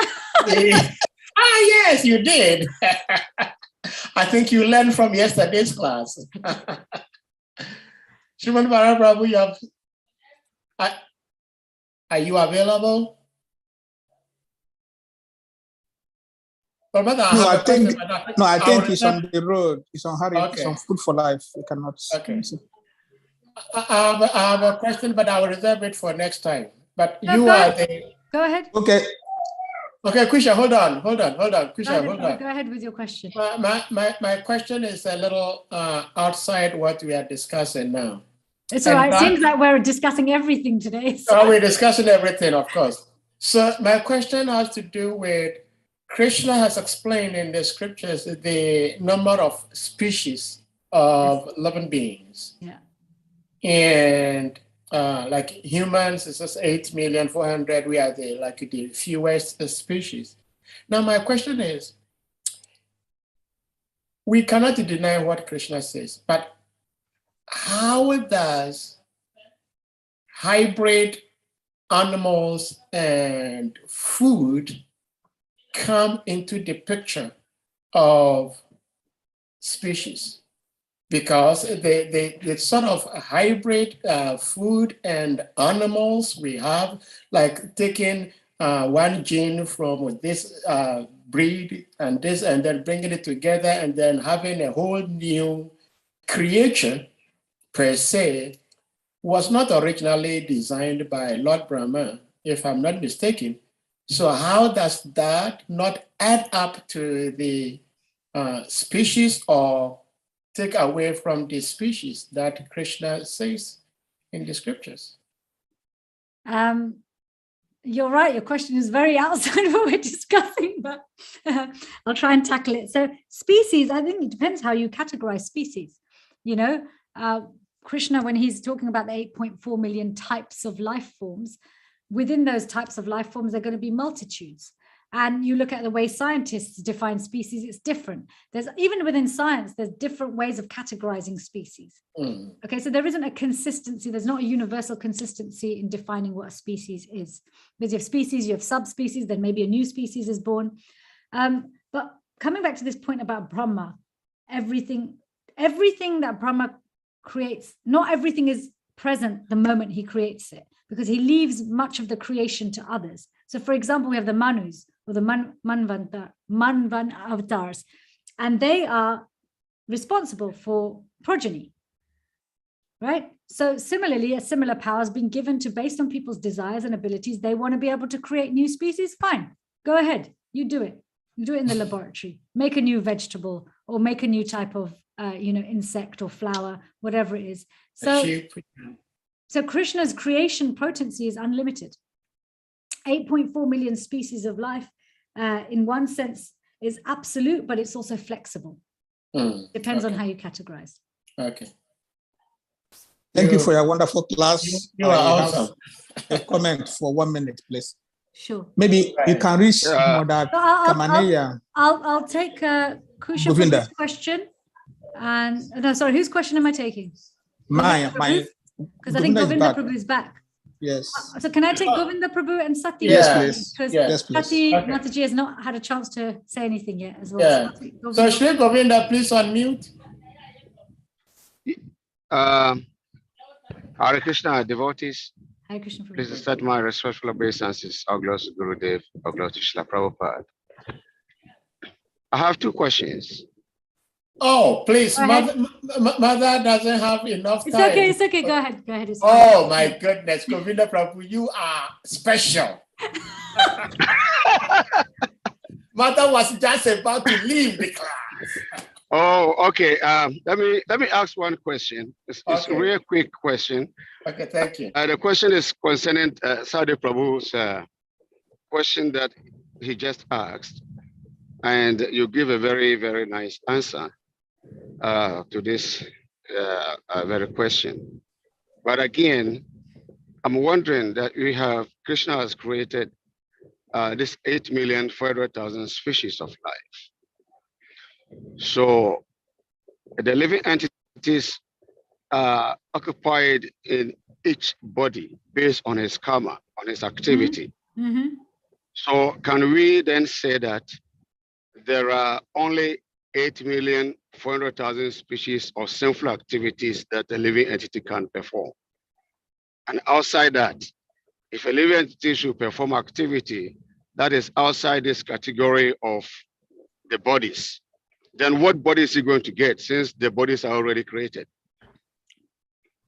Yes, you did. I think you learned from yesterday's class. Shriman Vahar Prabhu, are you available? Well, I think he's on the road. He's on Hare. Okay. He's on Food for Life. We cannot. Okay. I have a question, but I will reserve it for next time. But you are the. Go ahead. Okay. Okay, Kusha, hold on. Kusha, hold on. Go ahead with your question. My question is a little outside what we are discussing now. It's all right. It seems like we're discussing everything today. So. We're discussing everything, of course. So my question has to do with Krishna has explained in the scriptures the number of species of living beings. Yeah. And like humans, it's just 8,400,000. We are the fewest species. Now, my question is, we cannot deny what Krishna says, but how does hybrid animals and food come into the picture of species? Because the sort of hybrid food and animals we have, like taking one gene from this breed and this, and then bringing it together and then having a whole new creature per se was not originally designed by Lord Brahma, if I'm not mistaken. So how does that not add up to the species or take away from the species that Krishna says in the scriptures? You're right. Your question is very outside of what we're discussing, but I'll try and tackle it. So species, I think it depends how you categorize species. You know, Krishna, when he's talking about the 8.4 million types of life forms, within those types of life forms, there are going to be multitudes. And you look at the way scientists define species, it's different. There's even within science, there's different ways of categorizing species. Okay, so there isn't a consistency. There's not a universal consistency in defining what a species is. Because you have species, you have subspecies, then maybe a new species is born. But coming back to this point about Brahma, everything that Brahma creates, not everything is present the moment he creates it, because he leaves much of the creation to others. So for example, we have the Manus, or the Manvan avatars, and they are responsible for progeny, right? So similarly, a similar power has been given to, based on people's desires and abilities, they want to be able to create new species, fine, go ahead, you do it. You do it in the laboratory, make a new vegetable or make a new type of, insect or flower, whatever it is. So Krishna's creation potency is unlimited. 8.4 million species of life, in one sense, is absolute, but it's also flexible. Depends on how you categorize. Okay. Thank you for your wonderful class. You are awesome. A comment for 1 minute, please. Sure. Maybe you can reach Mother Kamaneya. I'll take Kusha's question. And no, sorry, whose question am I taking? Mine. Because I think Govinda Prabhu is back. Yes. So can I take Govinda Prabhu and Sati? Yes, please. Because yes, please. Sati Mataji has not had a chance to say anything yet as well. Yeah. So Shri Govinda, please unmute. Hare Krishna, devotees. Hare Krishna. Please accept my respectful obeisances. All glory to Gurudev, all glory to Srila Prabhupada. I have two questions. Oh, please, mother doesn't have enough time. It's okay. Go ahead. It's oh, my goodness. Govinda Prabhu, you are special. Mother was just about to leave the class. Oh, okay. Let me ask one question. It's a real quick question. Okay, thank you. The question is concerning Sadi Prabhu's question that he just asked. And you give a very, very nice answer to this very question. But again, I'm wondering that we have, Krishna has created this 8,400,000 species of life. So the living entities are occupied in each body based on his karma, on his activity. So can we then say that there are only 8,400,000 species of sinful activities that a living entity can perform? And outside that, if a living entity should perform activity that is outside this category of the bodies, then what body is he going to get, since the bodies are already created?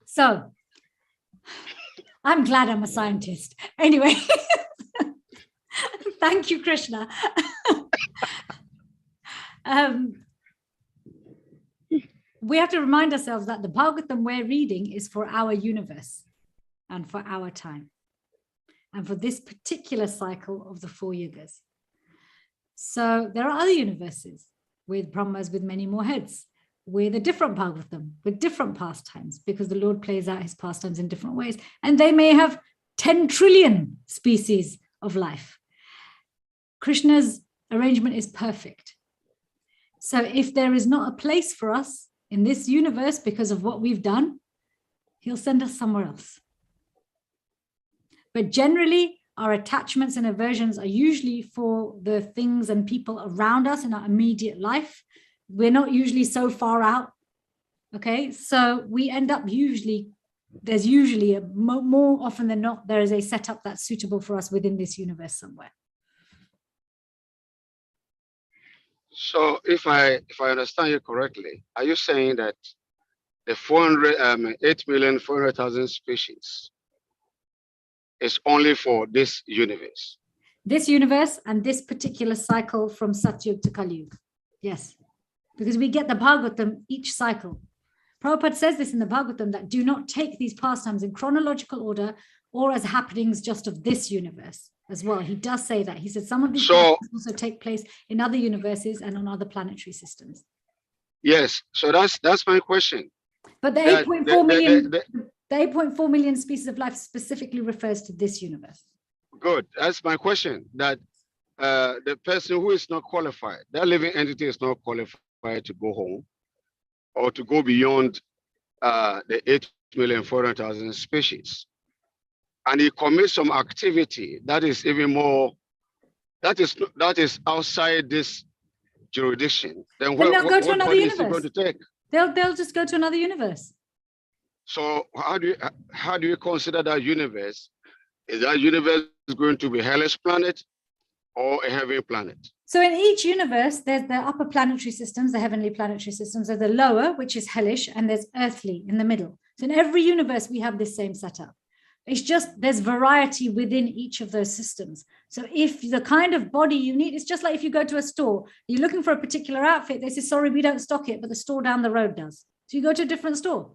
So, I'm glad I'm a scientist. Anyway, thank you, Krishna. We have to remind ourselves that the Bhagavatam we're reading is for our universe and for our time and for this particular cycle of the 4 yugas. So there are other universes with Brahmas with many more heads, with a different Bhagavatam, with different pastimes, because the Lord plays out his pastimes in different ways. And they may have 10 trillion species of life. Krishna's arrangement is perfect. So if there is not a place for us in this universe because of what we've done, he'll send us somewhere else. But generally, our attachments and aversions are usually for the things and people around us in our immediate life. We're not usually so far out. Okay, so we end up usually there's usually more often than not, there is a setup that's suitable for us within this universe somewhere. So if I understand you correctly, are you saying that the 8,400,000 species is only for this universe? This universe and this particular cycle from Satyug to Kali Yuga. Yes, because we get the Bhagavatam each cycle. Prabhupada says this in the Bhagavatam, that do not take these pastimes in chronological order or as happenings just of this universe as well. He does say that. He said some of these pastimes also take place in other universes and on other planetary systems. Yes, so that's my question. But the 8.4 million, the 8.4 million species of life specifically refers to this universe. Good. That's my question. That the person who is not qualified, that living entity is not qualified to go home or to go beyond the 8,400,000 species, and he commits some activity that is even more, that is outside this jurisdiction. Then what body is he going to take? They'll just go to another universe. So how do you consider that universe? Is that universe going to be hellish planet or a heavenly planet? So in each universe, there's the upper planetary systems, the heavenly planetary systems, there's the lower, which is hellish, and there's earthly in the middle. So in every universe, we have this same setup. It's just there's variety within each of those systems. So if the kind of body you need, it's just like if you go to a store, you're looking for a particular outfit, they say, sorry, we don't stock it, but the store down the road does. So you go to a different store.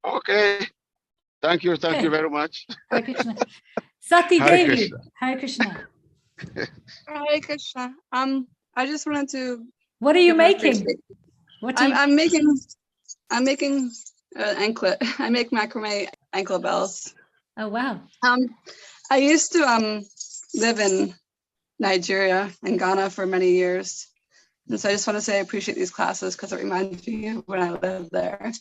Okay. Thank you very much. Hare Krishna. Sati Devi. Hare Krishna. Hare Krishna. I just wanted to. What are you making? I'm making anklet. I make macrame ankle bells. Oh wow. I used to live in Nigeria and Ghana for many years, and so I just want to say I appreciate these classes because it reminds me of when I lived there.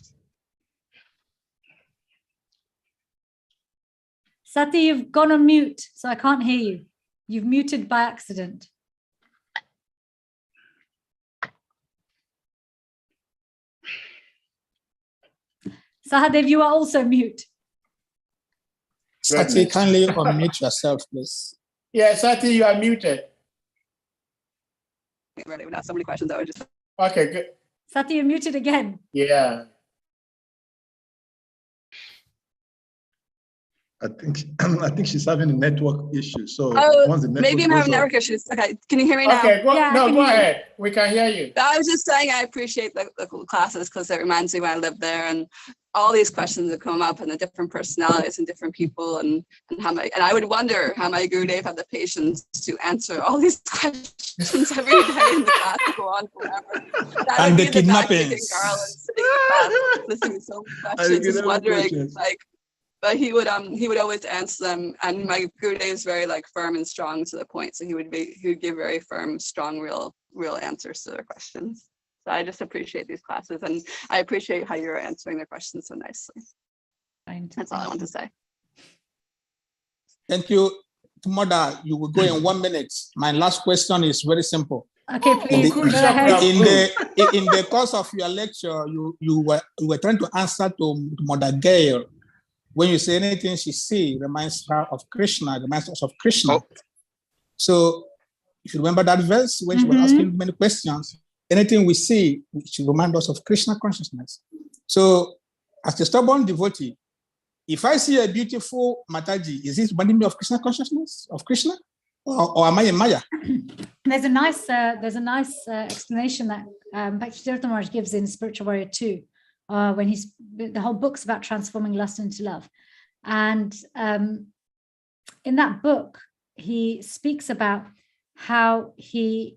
Sati, you've gone on mute, so I can't hear you. You've muted by accident. Sahadev, you are also mute. Sati, kindly unmute yourself, please. Yeah, Sati, you are muted. Ready? We have so many questions. I would just. Okay, good. Sati, you're muted again. Yeah. I think she's having a network issue. So once the network maybe I'm having network issues. Okay, can you hear me now? Okay, go ahead. We can hear you. I was just saying I appreciate the classes because it reminds me when I lived there, and all these questions that come up and the different personalities and different people, and I would wonder how my Gurudev had the patience to answer all these questions every day in the class to go on forever. And the kidnappings. Listening to so many questions, just wondering but he would always answer them, and my Gurudev is very firm and strong to the point. So he would give very firm, strong, real answers to their questions. So I just appreciate these classes, and I appreciate how you're answering their questions so nicely. That's all I want to say. Thank you. Mother, you will go in 1 minute. My last question is very simple. Okay, please. In the course of your lecture, you were trying to answer to Mother Gail. When you say anything she see reminds her of Krishna, reminds us of Krishna. Oh. So if you remember that verse when she was asking many questions, anything we see should remind us of Krishna consciousness. So as a stubborn devotee, if I see a beautiful Mataji, is it reminding me of Krishna consciousness, of Krishna? Or am I in Maya? There's a nice explanation that Bhakti Maharaj gives in Spiritual Warrior 2. When the whole book's about transforming lust into love, and in that book he speaks about how a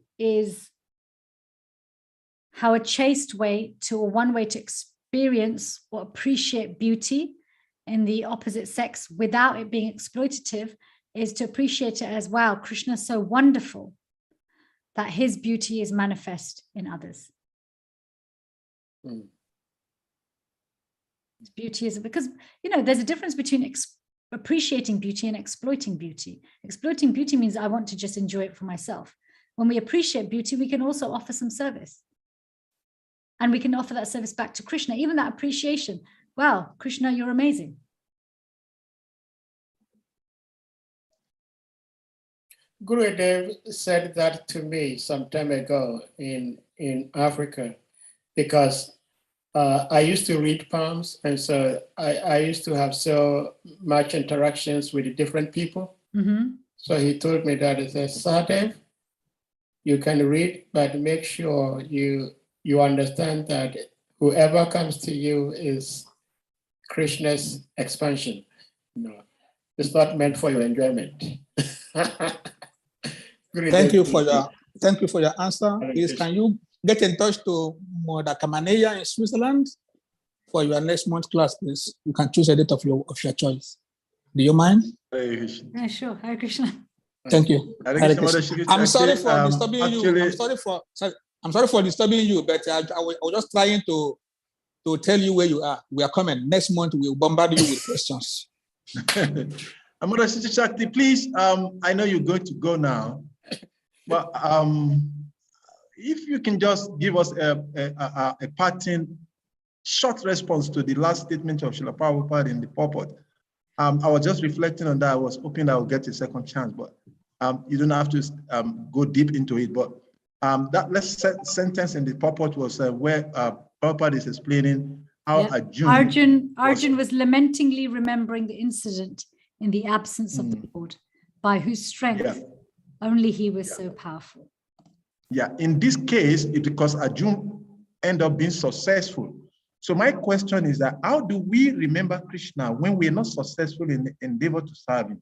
chaste way to, or one way to experience or appreciate beauty in the opposite sex without it being exploitative is to appreciate it as, wow, Krishna is so wonderful that his beauty is manifest in others. Beauty is because, there's a difference between appreciating beauty and exploiting beauty. Exploiting beauty means I want to just enjoy it for myself. When we appreciate beauty, we can also offer some service. and we can offer that service back to Krishna, even that appreciation. Wow, Krishna, you're amazing. Gurudev said that to me some time ago in Africa, because I used to read palms, and so I used to have so much interactions with different people. Mm-hmm. So he told me that, he says, Sadev, you can read, but make sure you understand that whoever comes to you is Krishna's expansion. No, it's not meant for your enjoyment. Thank you for your answer. Please, can you get in touch to Mother Kamaneya in Switzerland for your next month class, please? You can choose a date of your choice. Do you mind? Yeah, sure. Hare Krishna. Thank you. Hare Krishna. I'm sorry for disturbing you. I'm sorry for disturbing you, but I was just trying to tell you where you are. We are coming. Next month, we'll bombard you with questions. Mother Sister Shakti, please, I know you're going to go now, but if you can just give us a parting short response to the last statement of Srila Prabhupada in the purport. I was just reflecting on that. I was hoping I would get a second chance, but you don't have to go deep into it. But that last sentence in the purport was where Prabhupada is explaining how Arjun was lamentingly remembering the incident in the absence of the Lord, by whose strength only he was so powerful. Yeah, in this case, it's because Arjun ended up being successful. So my question is that how do we remember Krishna when we are not successful in the endeavor to serve him?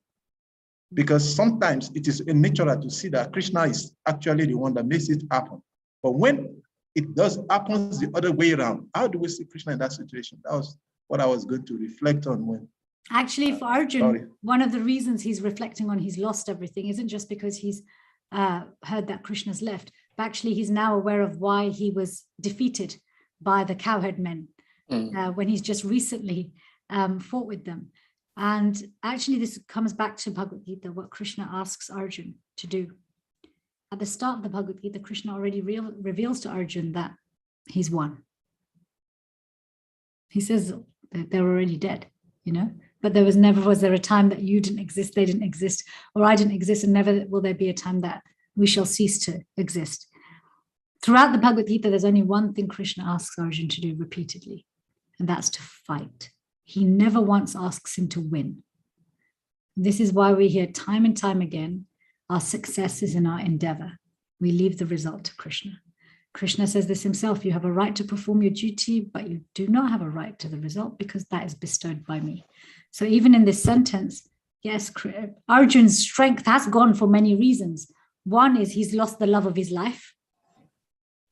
Because sometimes it is natural to see that Krishna is actually the one that makes it happen. But when it happens the other way around, how do we see Krishna in that situation? That was what I was going to reflect on when. Actually, for Arjun, one of the reasons he's reflecting on he's lost everything isn't just because he's heard that Krishna's left, but actually he's now aware of why he was defeated by the cowherd men when he's just recently fought with them. And actually this comes back to Bhagavad Gita, what Krishna asks Arjun to do. At the start of the Bhagavad Gita, Krishna already reveals to Arjun that he's won. He says that they're already dead, you know, but there was never was there a time that you didn't exist, they didn't exist, or I didn't exist, and never will there be a time that we shall cease to exist. Throughout the Bhagavad Gita, there's only one thing Krishna asks Arjun to do repeatedly, and that's to fight. He never once asks him to win. This is why we hear time and time again, our success is in our endeavor. We leave the result to Krishna. Krishna says this himself, you have a right to perform your duty, but you do not have a right to the result because that is bestowed by me. So even in this sentence, yes, Arjun's strength has gone for many reasons. One is he's lost the love of his life.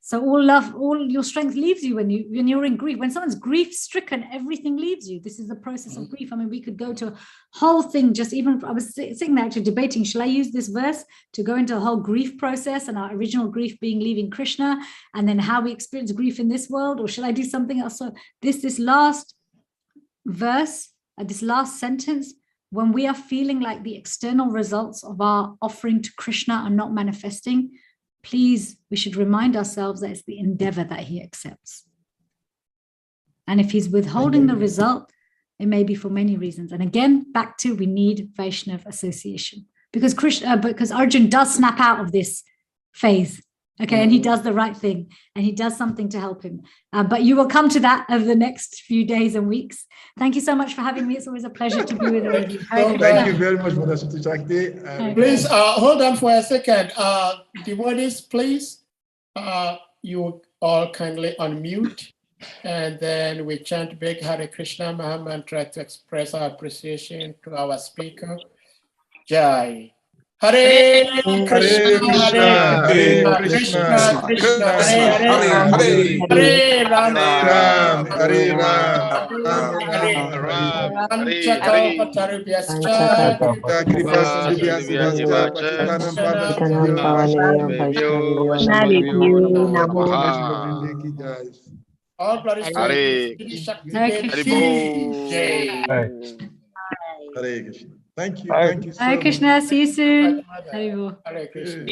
So all your strength leaves you when you're in grief. When someone's grief-stricken, everything leaves you. This is the process of grief. I mean, we could go to a whole thing, just even, I was sitting there actually debating, shall I use this verse to go into a whole grief process and our original grief being leaving Krishna and then how we experience grief in this world, or shall I do something else? So this last verse, this last sentence, when we are feeling like the external results of our offering to Krishna are not manifesting, please, we should remind ourselves that it's the endeavor that he accepts. And if he's withholding the result, it may be for many reasons. And again, back to we need Vaishnav association because Arjun does snap out of this phase. Okay, and he does the right thing and he does something to help him. But you will come to that over the next few days and weeks. Thank you so much for having me. It's always a pleasure to be with all of you. Thank you very much, Mother Sister Shakti. Please hold on for a second. Devotees, please, you all kindly unmute and then we chant big Hare Krishna Maha Mantra to express our appreciation to our speaker. Jai. Hare Krishna, Hare Krishna, Krishna Hare Hare, Hare Rama, Hare Rama, all glories to Shri Shakti Devi. Hare Krishna. Thank you. Thank you so much. Hare Krishna. See you soon. Hare Krishna.